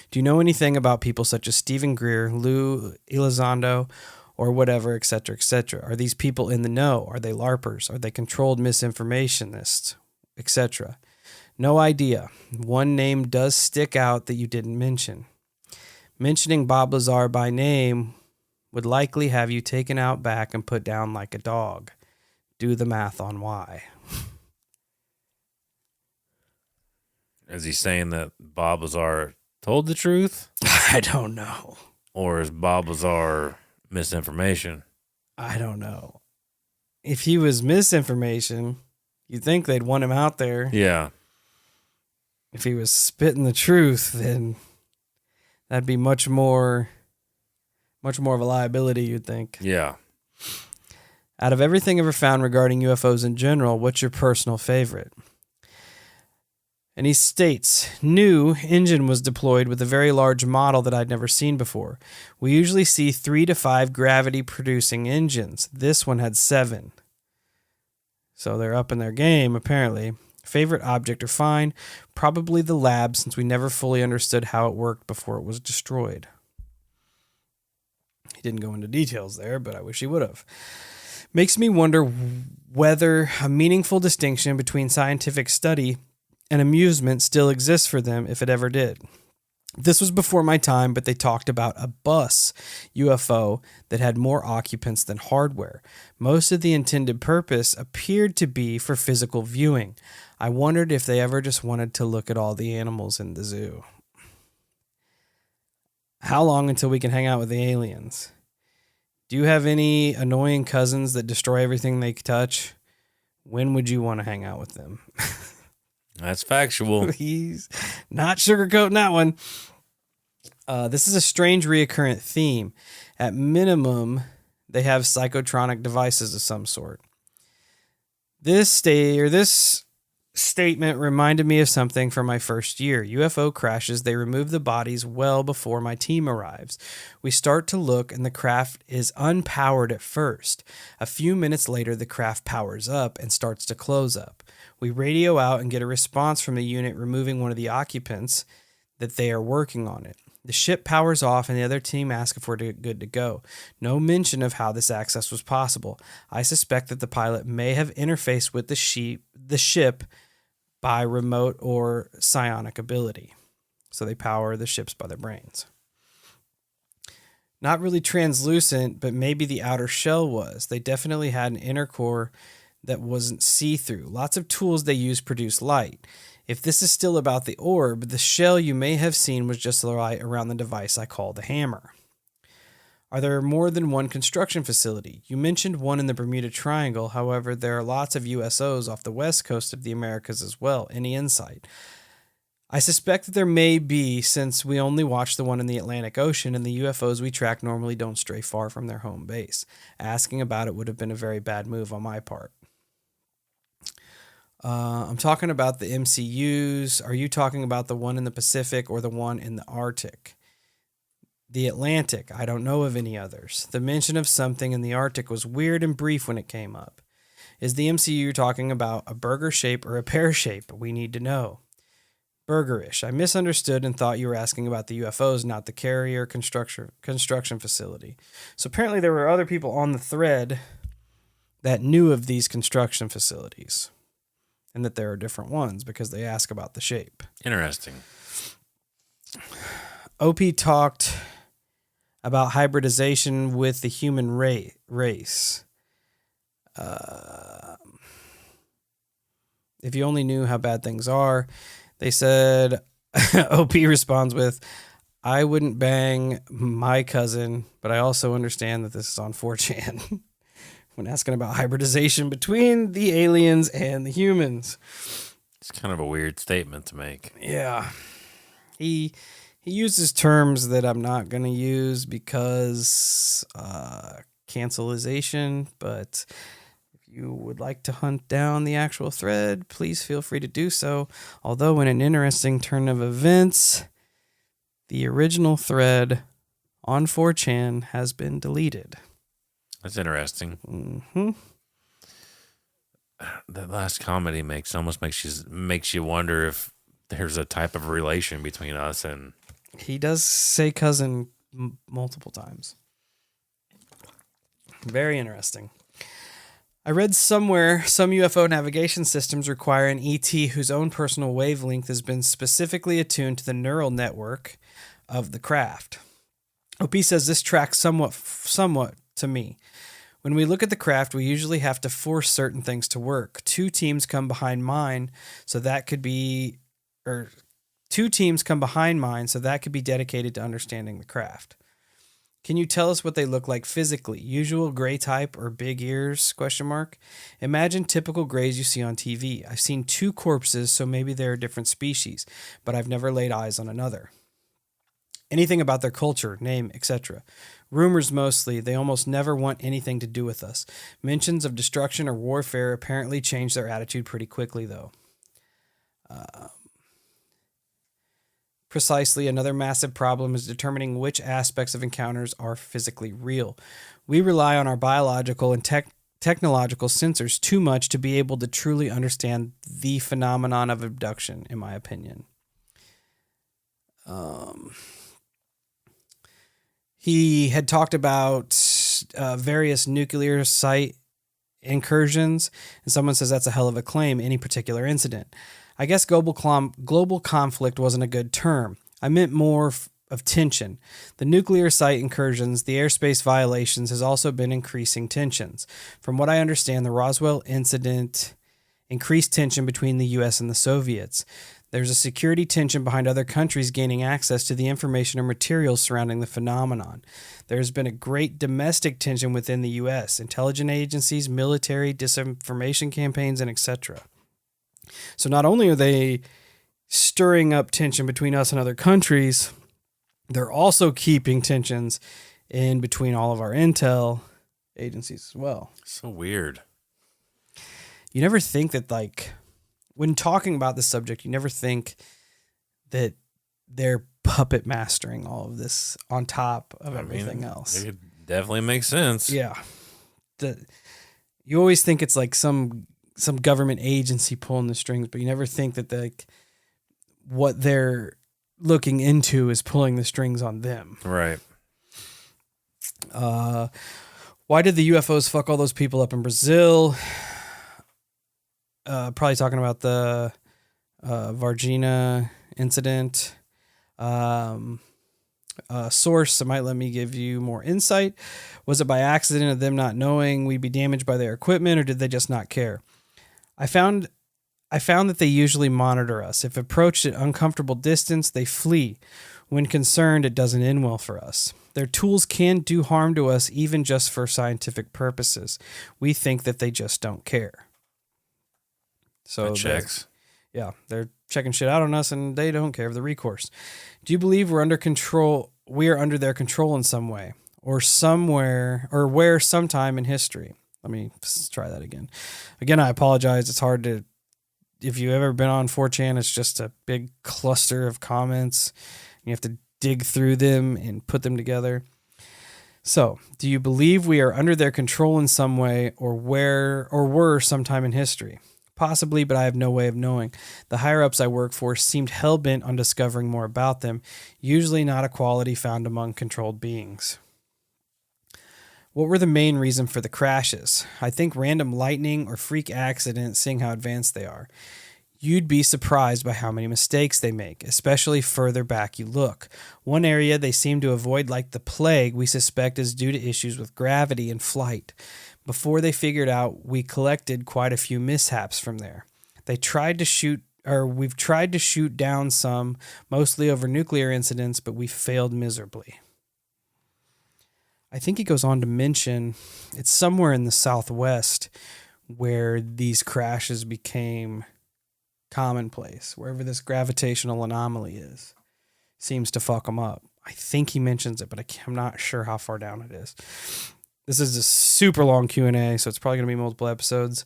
S1: Do you know anything about people such as Stephen Greer, Lou Elizondo, or whatever, etc., etc.? Are these people in the know? Are they LARPers? Are they controlled misinformationists, etc.? No idea. One name does stick out that you didn't mention. Mentioning Bob Lazar by name would likely have you taken out back and put down like a dog. Do the math on why.
S2: Is he saying that Bob Lazar told the truth?
S1: I don't know.
S2: Or is Bob Lazar misinformation?
S1: I don't know. If he was misinformation, you'd think they'd want him out there.
S2: Yeah.
S1: If he was spitting the truth, then that'd be much more of a liability, you'd think.
S2: Yeah.
S1: Out of everything ever found regarding UFOs in general, what's your personal favorite? And he states, new engine was deployed with a very large model that I'd never seen before. We usually see 3 to 5 gravity-producing engines. This one had 7. So they're up in their game, apparently. Favorite object or find? Probably the lab, since we never fully understood how it worked before it was destroyed. He didn't go into details there, but I wish he would have. Makes me wonder whether a meaningful distinction between scientific study and amusement still exists for them, if it ever did. This was before my time, but they talked about a bus UFO that had more occupants than hardware. Most of the intended purpose appeared to be for physical viewing. I wondered if they ever just wanted to look at all the animals in the zoo. How long until we can hang out with the aliens? Do you have any annoying cousins that destroy everything they touch? When would you want to hang out with them?
S2: That's factual.
S1: He's not sugarcoating that one. This is a strange reoccurrent theme. At minimum, they have psychotronic devices of some sort. This statement reminded me of something from my first year. UFO crashes, they remove the bodies well before my team arrives. We start to look and the craft is unpowered at first. A few minutes later, the craft powers up and starts to close up. We radio out and get a response from the unit removing one of the occupants that they are working on it. The ship powers off and the other team asks if we're good to go. No mention of how this access was possible. I suspect that the pilot may have interfaced with the ship by remote or psionic ability. So they power the ships by their brains. Not really translucent, but maybe the outer shell was. They definitely had an inner core that wasn't see-through. Lots of tools they use produce light. If this is still about the orb, the shell you may have seen was just the light around the device I call the hammer. Are there more than one construction facility? You mentioned one in the Bermuda Triangle. However, there are lots of USOs off the west coast of the Americas as well. Any insight? I suspect that there may be, since we only watch the one in the Atlantic Ocean and the UFOs we track normally don't stray far from their home base. Asking about it would have been a very bad move on my part. I'm talking about the MCUs. Are you talking about the one in the Pacific or the one in the Arctic? The Atlantic. I don't know of any others. The mention of something in the Arctic was weird and brief when it came up. Is the MCU talking about a burger shape or a pear shape? We need to know. Burgerish. I misunderstood and thought you were asking about the UFOs, not the carrier construction facility. So apparently there were other people on the thread that knew of these construction facilities and that there are different ones because they ask about the shape.
S2: Interesting.
S1: OP talked about hybridization with the human race. If you only knew how bad things are, they said, OP responds with, I wouldn't bang my cousin, but I also understand that this is on 4chan. When asking about hybridization between the aliens and the humans.
S2: It's kind of a weird statement to make.
S1: Yeah. He uses terms that I'm not going to use because cancelization, but if you would like to hunt down the actual thread, please feel free to do so. Although in an interesting turn of events, the original thread on 4chan has been deleted.
S2: That's interesting.
S1: Mm-hmm.
S2: That last comment he makes almost makes you wonder if there's a type of relation between us and...
S1: He does say cousin multiple times. Very interesting. I read somewhere some UFO navigation systems require an ET whose own personal wavelength has been specifically attuned to the neural network of the craft. OP says this tracks somewhat to me. When we look at the craft, we usually have to force certain things to work. Two teams come behind mine, so that could be dedicated to understanding the craft. Can you tell us what they look like physically? Usual gray type or big ears? ? Imagine typical grays you see on TV. I've seen 2 corpses, so maybe they're a different species, but I've never laid eyes on another. Anything about their culture, name, etc. Rumors mostly. They almost never want anything to do with us. Mentions of destruction or warfare apparently change their attitude pretty quickly, though. Precisely, another massive problem is determining which aspects of encounters are physically real. We rely on our biological and technological sensors too much to be able to truly understand the phenomenon of abduction, in my opinion. He had talked about various nuclear site incursions, and someone says that's a hell of a claim, any particular incident. I guess global conflict wasn't a good term. I meant more of tension. The nuclear site incursions, the airspace violations has also been increasing tensions. From what I understand, the Roswell incident increased tension between the U.S. and the Soviets. There's a security tension behind other countries gaining access to the information or materials surrounding the phenomenon. There's been a great domestic tension within the U.S., intelligence agencies, military, disinformation campaigns, and etc. So not only are they stirring up tension between us and other countries, they're also keeping tensions in between all of our intel agencies as well.
S2: So weird.
S1: You never think that, like, when talking about this subject, you never think that they're puppet mastering all of this on top of everything else.
S2: It definitely makes sense.
S1: Yeah. You always think it's like some government agency pulling the strings, but you never think that what they're looking into is pulling the strings on them.
S2: Right.
S1: Why did the UFOs fuck all those people up in Brazil? Probably talking about the Varginha incident. Source that might let me give you more insight. Was it by accident of them not knowing we'd be damaged by their equipment, or did they just not care? I found that they usually monitor us. If approached at uncomfortable distance, they flee. When concerned, it doesn't end well for us. Their tools can do harm to us, even just for scientific purposes. We think that they just don't care. So
S2: that checks.
S1: They're checking shit out on us, and they don't care of the recourse. Do you believe we're under control? We are under their control in some way, or somewhere, or where sometime in history? Let me try that again. Again, I apologize. It's hard to. If you've ever been on 4chan, it's just a big cluster of comments. You have to dig through them and put them together. So, do you believe we are under their control in some way, or were sometime in history? Possibly, but I have no way of knowing. The higher-ups I work for seemed hell-bent on discovering more about them, usually not a quality found among controlled beings. What were the main reason for the crashes? I think random lightning or freak accidents, seeing how advanced they are. You'd be surprised by how many mistakes they make, especially further back you look. One area they seem to avoid like the plague we suspect is due to issues with gravity and flight. Before they figured out, we collected quite a few mishaps from there. We've tried to shoot down some, mostly over nuclear incidents, but we failed miserably. I think he goes on to mention it's somewhere in the Southwest where these crashes became commonplace, wherever this gravitational anomaly is. seems to fuck them up. I think he mentions it, but I'm not sure how far down it is. This is a super long Q&A, so it's probably going to be multiple episodes.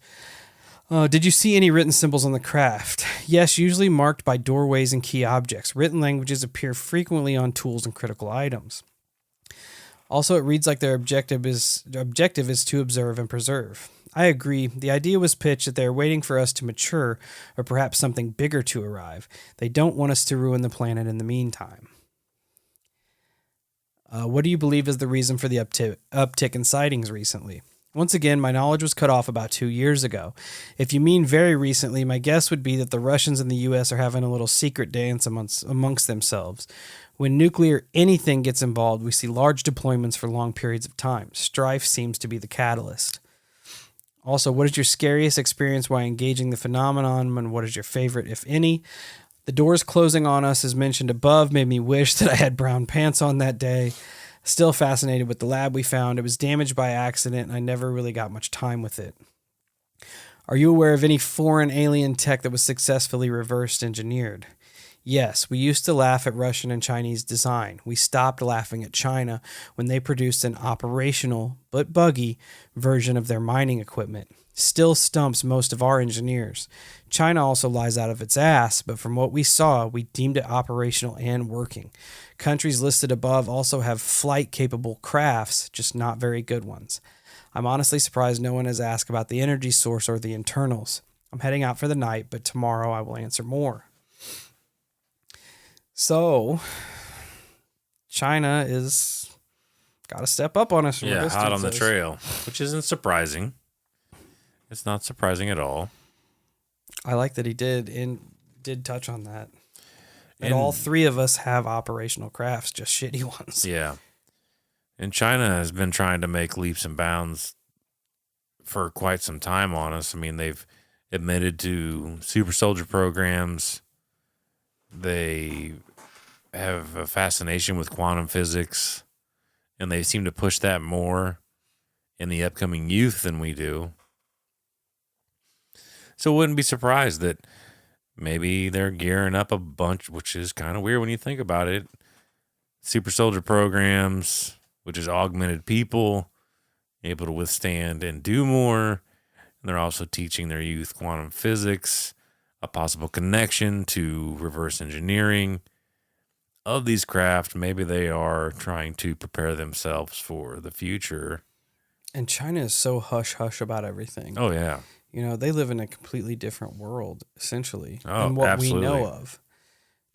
S1: Did you see any written symbols on the craft? Yes, usually marked by doorways and key objects. Written languages appear frequently on tools and critical items. Also, it reads like their objective is to observe and preserve. I agree. The idea was pitched that they are waiting for us to mature or perhaps something bigger to arrive. They don't want us to ruin the planet in the meantime. What do you believe is the reason for the uptick in sightings recently? Once again, my knowledge was cut off about 2 years ago. If you mean very recently, my guess would be that the Russians and the U.S. are having a little secret dance amongst themselves. When nuclear anything gets involved, we see large deployments for long periods of time. Strife seems to be the catalyst. Also, what is your scariest experience while engaging the phenomenon, and what is your favorite, if any? The doors closing on us, as mentioned above, made me wish that I had brown pants on that day. Still fascinated with the lab we found. It was damaged by accident, and I never really got much time with it. Are you aware of any foreign alien tech that was successfully reverse engineered? Yes, we used to laugh at Russian and Chinese design. We stopped laughing at China when they produced an operational, but buggy, version of their mining equipment. Still stumps most of our engineers. China also lies out of its ass, but from what we saw, we deemed it operational and working. Countries listed above also have flight-capable crafts, just not very good ones. I'm honestly surprised no one has asked about the energy source or the internals. I'm heading out for the night, but tomorrow I will answer more. So, China is got to step up on us.
S2: Yeah, hot on the trail, which isn't surprising. It's not surprising at all.
S1: I like that he did touch on that. And all three of us have operational crafts, just shitty ones.
S2: Yeah. And China has been trying to make leaps and bounds for quite some time on us. I mean, they've admitted to super soldier programs. They have a fascination with quantum physics, and they seem to push that more in the upcoming youth than we do. So wouldn't be surprised that maybe they're gearing up a bunch, which is kind of weird when you think about it. Super soldier programs, which is augmented people, able to withstand and do more. And they're also teaching their youth quantum physics, a possible connection to reverse engineering of these craft. Maybe they are trying to prepare themselves for the future.
S1: And China is so hush-hush about everything.
S2: Oh, yeah.
S1: You know, they live in a completely different world, essentially,
S2: Oh,
S1: than what
S2: absolutely.
S1: we know of.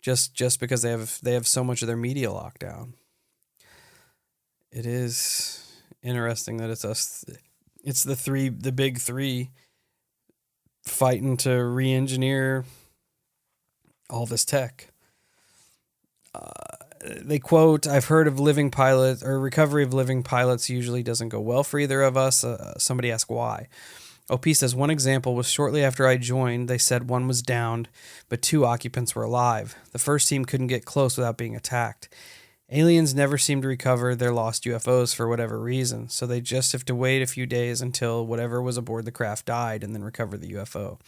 S1: Just because they have so much of their media locked down. It is interesting that it's us. It's the big three, fighting to re-engineer all this tech. They quote, "I've heard of living pilots, or recovery of living pilots usually doesn't go well for either of us." Somebody asked why. OP says, one example was shortly after I joined, they said one was downed, but 2 occupants were alive. The first team couldn't get close without being attacked. Aliens never seem to recover their lost UFOs for whatever reason, so they just have to wait a few days until whatever was aboard the craft died and then recover the UFO.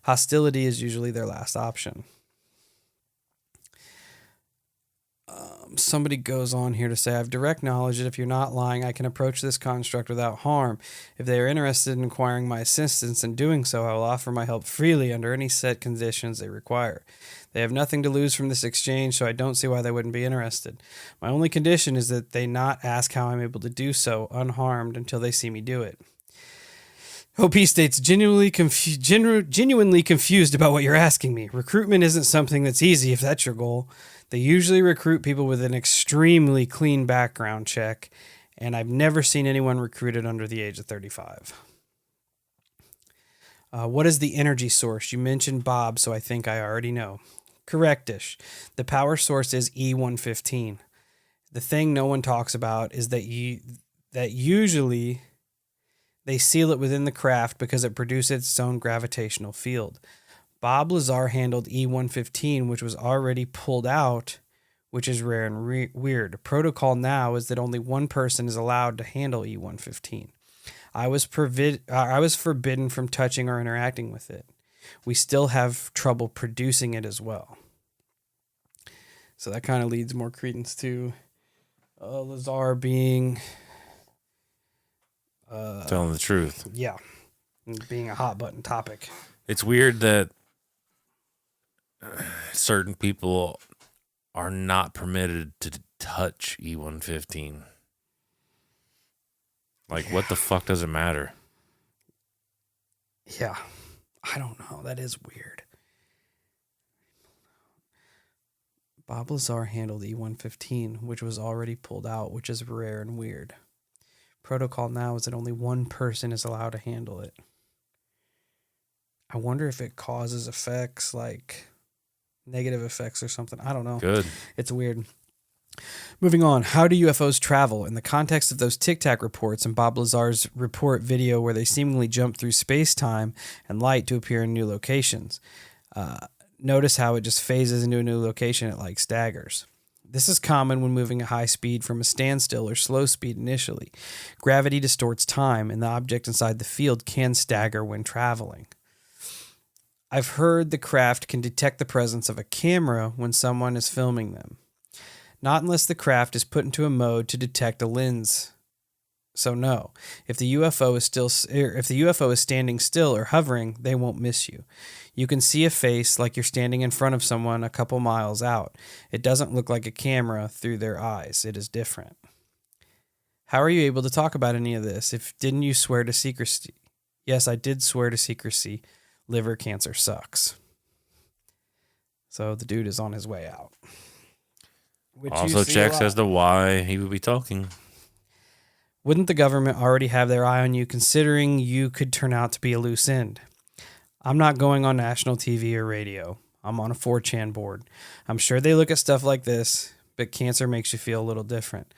S1: Hostility is usually their last option. Somebody goes on here to say, I have direct knowledge that if you're not lying, I can approach this construct without harm. If they are interested in acquiring my assistance in doing so, I will offer my help freely under any set conditions they require. They have nothing to lose from this exchange, so I don't see why they wouldn't be interested. My only condition is that they not ask how I'm able to do so unharmed until they see me do it. OP states, genuinely confused about what you're asking me. Recruitment isn't something that's easy if that's your goal. They usually recruit people with an extremely clean background check, and I've never seen anyone recruited under the age of 35. What is the energy source? You mentioned Bob, so I think I already know. Correctish. The power source is E115. The thing no one talks about is that usually they seal it within the craft because it produces its own gravitational field. Bob Lazar handled E115, which was already pulled out, which is rare and weird. Protocol now is that only one person is allowed to handle E115. I was forbidden from touching or interacting with it. We still have trouble producing it as well. So that kind of leads more credence to Lazar being...
S2: telling the truth.
S1: Yeah. Being a hot button topic.
S2: It's weird that certain people are not permitted to touch E-115. Like, what the fuck does it matter?
S1: Yeah. I don't know. That is weird. Bob Lazar handled E-115, which was already pulled out, which is rare and weird. Protocol now is that only one person is allowed to handle it. I wonder if it causes effects, like negative effects or something. I don't know.
S2: Good.
S1: It's weird. Moving on. How do UFOs travel? In the context of those Tic Tac reports and Bob Lazar's report video where they seemingly jump through space-time and light to appear in new locations. Notice how it just phases into a new location at like staggers. This is common when moving at high speed from a standstill or slow speed initially. Gravity distorts time, and the object inside the field can stagger when traveling. I've heard the craft can detect the presence of a camera when someone is filming them. Not unless the craft is put into a mode to detect a lens. So no, if the UFO is standing still or hovering, they won't miss you. You can see a face like you're standing in front of someone a couple miles out. It doesn't look like a camera through their eyes. It is different. How are you able to talk about any of this? Didn't you swear to secrecy? Yes, I did swear to secrecy. Liver cancer sucks. So the dude is on his way out. Which
S2: also checks as to why he would be talking.
S1: Wouldn't the government already have their eye on you, considering you could turn out to be a loose end? I'm not going on national TV or radio. I'm on a 4chan board. I'm sure they look at stuff like this, but cancer makes you feel a little different.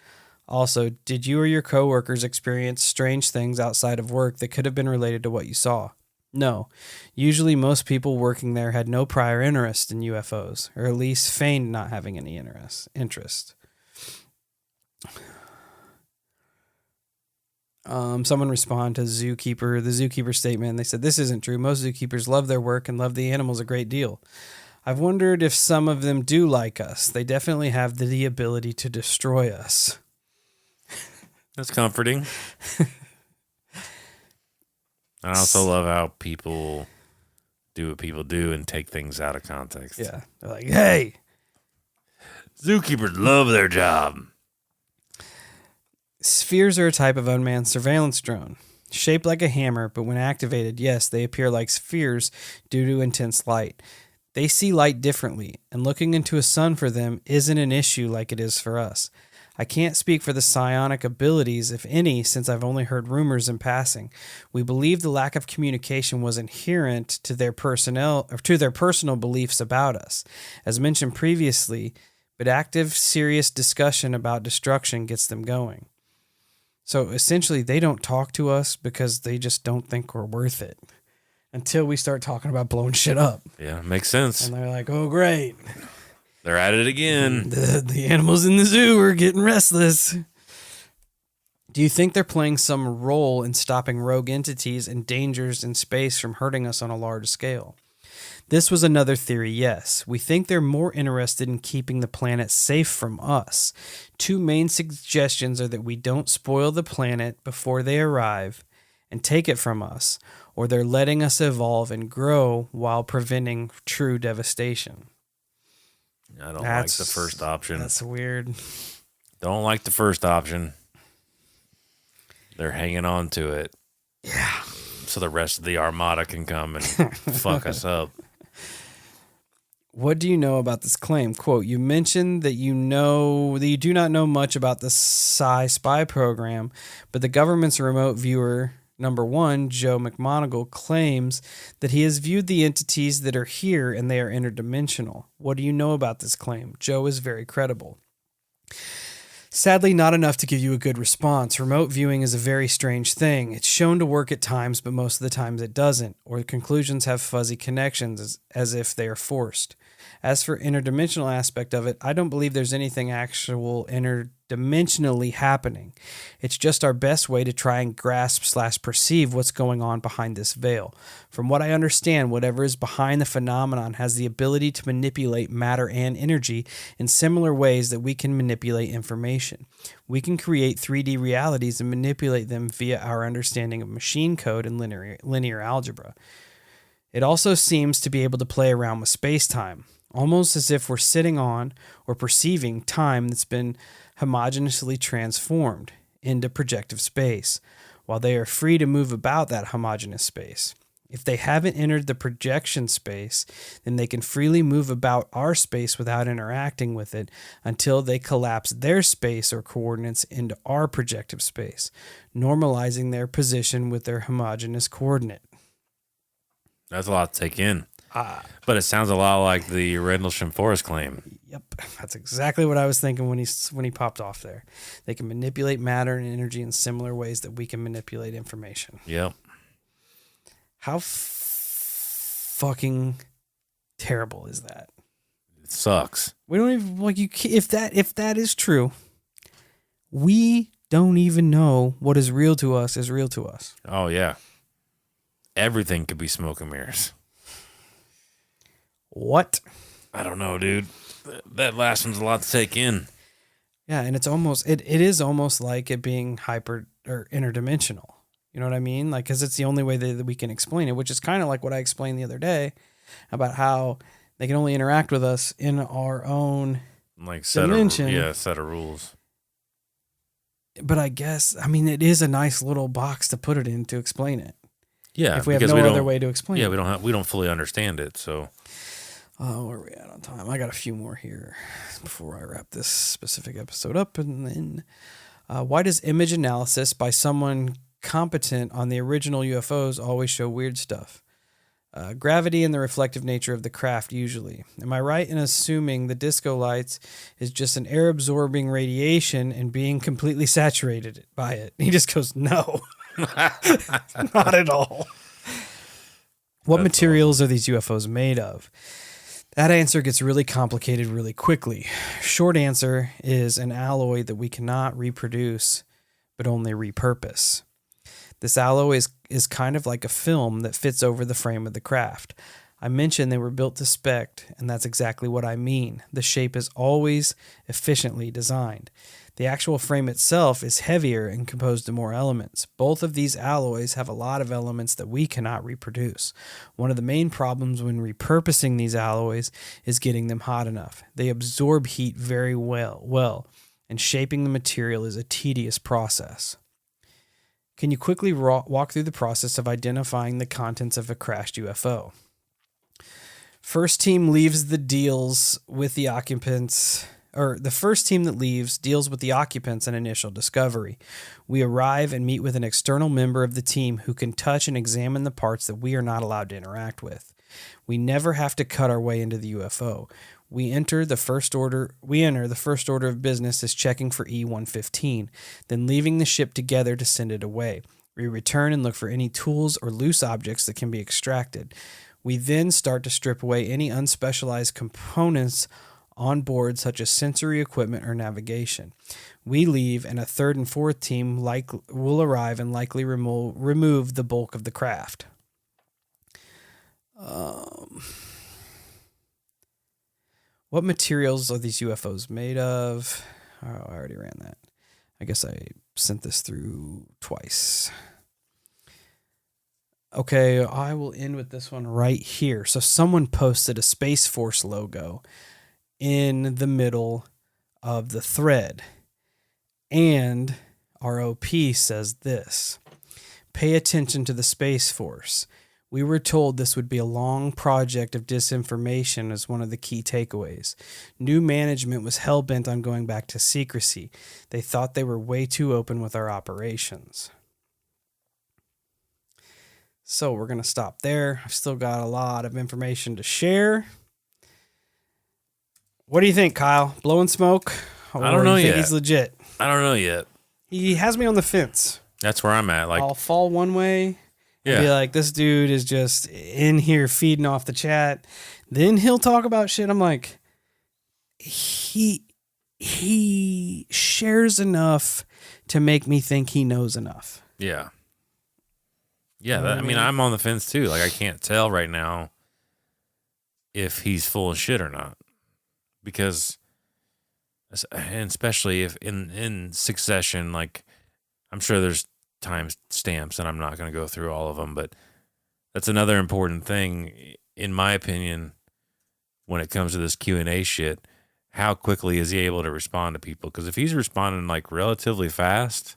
S1: Also, did you or your coworkers experience strange things outside of work that could have been related to what you saw? No. Usually most people working there had no prior interest in UFOs, or at least feigned not having any interest. Someone responded to the zookeeper statement, and they said, this isn't true. Most zookeepers love their work and love the animals a great deal. I've wondered if some of them do like us. They definitely have the ability to destroy us.
S2: That's comforting. I also love how people do what people do and take things out of context.
S1: Yeah. They're like, hey.
S2: Zookeepers love their job.
S1: Spheres are a type of unmanned surveillance drone. Shaped like a hammer, but when activated, yes, they appear like spheres due to intense light. They see light differently, and looking into a sun for them isn't an issue like it is for us. I can't speak for the psionic abilities, if any, since I've only heard rumors in passing. We believe the lack of communication was inherent to their personal beliefs about us. As mentioned previously, but active, serious discussion about destruction gets them going. So essentially, they don't talk to us because they just don't think we're worth it until we start talking about blowing shit up.
S2: Yeah, makes sense.
S1: And they're like, oh, great.
S2: They're at it again.
S1: The animals in the zoo are getting restless. Do you think they're playing some role in stopping rogue entities and dangers in space from hurting us on a large scale? This was another theory, yes. We think they're more interested in keeping the planet safe from us. Two main suggestions are that we don't spoil the planet before they arrive and take it from us, or they're letting us evolve and grow while preventing true devastation.
S2: I don't like the first option.
S1: That's weird.
S2: Don't like the first option. They're hanging on to it.
S1: Yeah.
S2: So the rest of the armada can come and fuck us up.
S1: What do you know about this claim? Quote, you mentioned that you do not know much about the spy program, but the government's remote viewer, number one, Joe McMoneagle, claims that he has viewed the entities that are here and they are interdimensional. What do you know about this claim? Joe is very credible. Sadly, not enough to give you a good response. Remote viewing is a very strange thing. It's shown to work at times, but most of the times it doesn't, or the conclusions have fuzzy connections as if they are forced. As for interdimensional aspect of it, I don't believe there's anything actual interdimensionally happening. It's just our best way to try and grasp/perceive what's going on behind this veil. From what I understand, whatever is behind the phenomenon has the ability to manipulate matter and energy in similar ways that we can manipulate information. We can create 3D realities and manipulate them via our understanding of machine code and linear algebra. It also seems to be able to play around with space-time, almost as if we're sitting on or perceiving time that's been homogeneously transformed into projective space, while they are free to move about that homogeneous space. If they haven't entered the projection space, then they can freely move about our space without interacting with it until they collapse their space or coordinates into our projective space, normalizing their position with their homogeneous coordinate.
S2: That's a lot to take in. But it sounds a lot like the Rendlesham Forest claim.
S1: Yep, that's exactly what I was thinking when he popped off there. They can manipulate matter and energy in similar ways that we can manipulate information.
S2: Yep.
S1: How fucking terrible is that?
S2: It sucks.
S1: We don't even if that is true, we don't even know what is real to us is real to us.
S2: Oh yeah. Everything could be smoke and mirrors.
S1: What?
S2: I don't know, dude. That last one's a lot to take in.
S1: Yeah, and it is almost like it being hyper or interdimensional. You know what I mean? Like, because it's the only way that we can explain it, which is kind of like what I explained the other day about how they can only interact with us in our own dimension.
S2: Set of rules.
S1: But I guess, it is a nice little box to put it in to explain it.
S2: Yeah,
S1: if we have no other way to explain it.
S2: Yeah, we don't fully understand it, so.
S1: Where are we at on time? I got a few more here before I wrap this specific episode up. And then, why does image analysis by someone competent on the original UFOs always show weird stuff? Gravity and the reflective nature of the craft usually. Am I right in assuming the disco lights is just an air-absorbing radiation and being completely saturated by it? He just goes, no. Not at all. What materials are these UFOs made of? That answer gets really complicated really quickly. Short answer is an alloy that we cannot reproduce, but only repurpose. This alloy is kind of like a film that fits over the frame of the craft. I mentioned they were built to spec, and that's exactly what I mean. The shape is always efficiently designed. The actual frame itself is heavier and composed of more elements. Both of these alloys have a lot of elements that we cannot reproduce. One of the main problems when repurposing these alloys is getting them hot enough. They absorb heat very well, and shaping the material is a tedious process. Can you quickly walk through the process of identifying the contents of a crashed UFO? First team leaves deals with the occupants an initial discovery. We arrive and meet with an external member of the team who can touch and examine the parts that we are not allowed to interact with. We never have to cut our way into the UFO. We enter the first order of business as checking for E-115, then leaving the ship together to send it away. We return and look for any tools or loose objects that can be extracted. We then start to strip away any unspecialized components on board, such as sensory equipment or navigation. We leave, and a third and fourth team will arrive and likely remove the bulk of the craft. What materials are these UFOs made of? Oh, I already ran that. I guess I sent this through twice. Okay, I will end with this one right here. So someone posted a Space Force logo in the middle of the thread. And ROP says this: pay attention to the Space Force. We were told this would be a long project of disinformation as one of the key takeaways. New management was hell-bent on going back to secrecy. They thought they were way too open with our operations. So we're going to stop there. I've still got a lot of information to share. What do you think, Kyle? Blowing smoke? Or
S2: I don't know
S1: you think
S2: yet.
S1: He's legit?
S2: I don't know yet.
S1: He has me on the fence.
S2: That's where I'm at. Like,
S1: I'll fall one way,
S2: Yeah.
S1: Be like, this dude is just in here feeding off the chat. Then he'll talk about shit. I'm like, he shares enough to make me think he knows enough.
S2: Yeah. Yeah.
S1: You know what I mean?
S2: I'm on the fence too. Like, I can't tell right now if he's full of shit or not, because, and especially if in succession, like, I'm sure there's time stamps and I'm not going to go through all of them, but that's another important thing, in my opinion, when it comes to this Q&A shit. How quickly is he able to respond to people? Because if he's responding like relatively fast.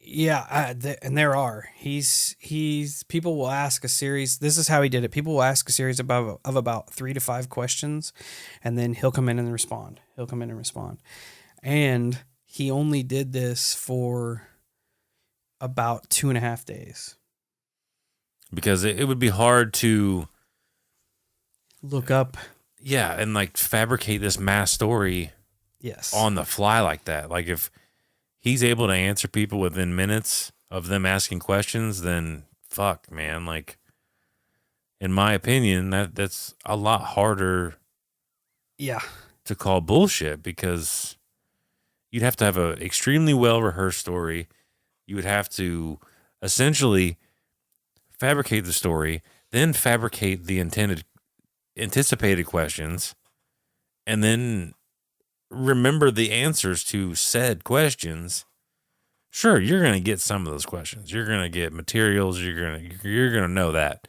S1: Yeah, and there are. He's people will ask a series. This is how he did it. People will ask a series of about 3 to 5 questions, and then he'll come in and respond. And he only did this for about 2.5 days.
S2: Because it would be hard to
S1: look up.
S2: Yeah, and like fabricate this mass story.
S1: Yes.
S2: On the fly like that. Like, if he's able to answer people within minutes of them asking questions, then fuck, man. Like, in my opinion, that's a lot harder.
S1: Yeah.
S2: To call bullshit, because you'd have to have an extremely well rehearsed story. You would have to essentially fabricate the story, then fabricate the anticipated questions, and then remember the answers to said questions. Sure, you're going to get some of those questions. You're going to get materials. You're going to know that.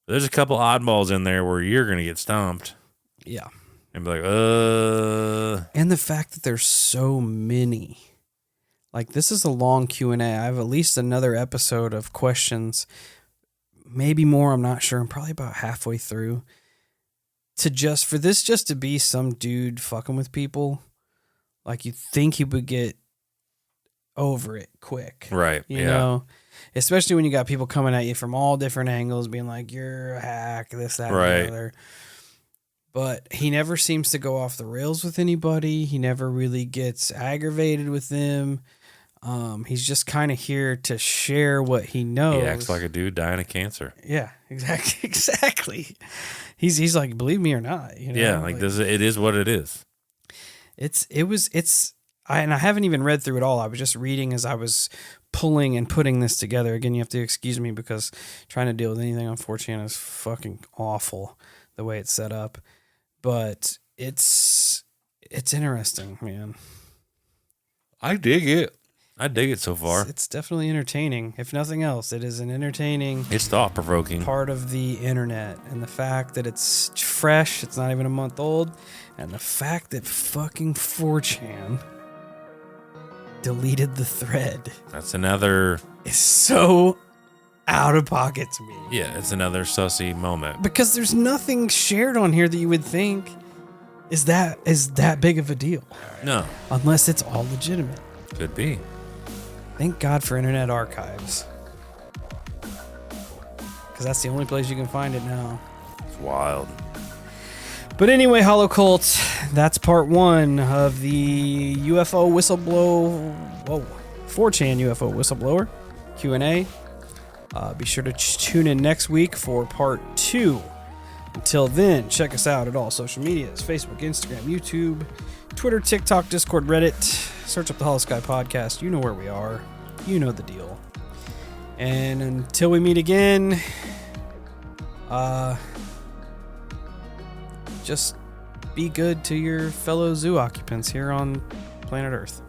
S2: But there's a couple oddballs in there where you're going to get stomped.
S1: Yeah.
S2: And be like,
S1: And the fact that there's so many. Like, this is a long Q&A. I have at least another episode of questions. Maybe more, I'm not sure. I'm probably about halfway through. For this just to be some dude fucking with people, like, you'd think he would get over it quick.
S2: Right.
S1: You know? Especially when you got people coming at you from all different angles, being like, you're a hack, this, that,
S2: right.
S1: and the other. But he never seems to go off the rails with anybody. He never really gets aggravated with them. He's just kind of here to share what he knows.
S2: He acts like a dude dying of cancer.
S1: Yeah, exactly. He's like, believe me or not. You know?
S2: Yeah, like this. It is what it is.
S1: And I haven't even read through it all. I was just reading as I was pulling and putting this together. Again, you have to excuse me because trying to deal with anything on 4chan is fucking awful the way it's set up. But it's interesting, man.
S2: I dig it. So far.
S1: It's definitely entertaining. If nothing else, it is an entertaining.
S2: It's thought-provoking.
S1: Part of the internet, and the fact that it's fresh, it's not even a month old, and the fact that fucking 4chan deleted the thread.
S2: That's another.
S1: Is so out of pocket to me.
S2: Yeah, it's another sussy moment.
S1: Because there's nothing shared on here that you would think is that big of a deal.
S2: No.
S1: Unless it's all legitimate.
S2: Could be.
S1: Thank God for Internet Archives. Because that's the only place you can find it now.
S2: It's wild.
S1: But anyway, Holocult, that's part 1 of the UFO whistleblower. 4chan UFO whistleblower Q&A. Be sure to tune in next week for part 2. Until then, check us out at all social medias: Facebook, Instagram, YouTube, Twitter, TikTok, Discord, Reddit. Search up the Holosky Podcast. You know where we are. You know the deal. And until we meet again, just be good to your fellow zoo occupants here on planet Earth.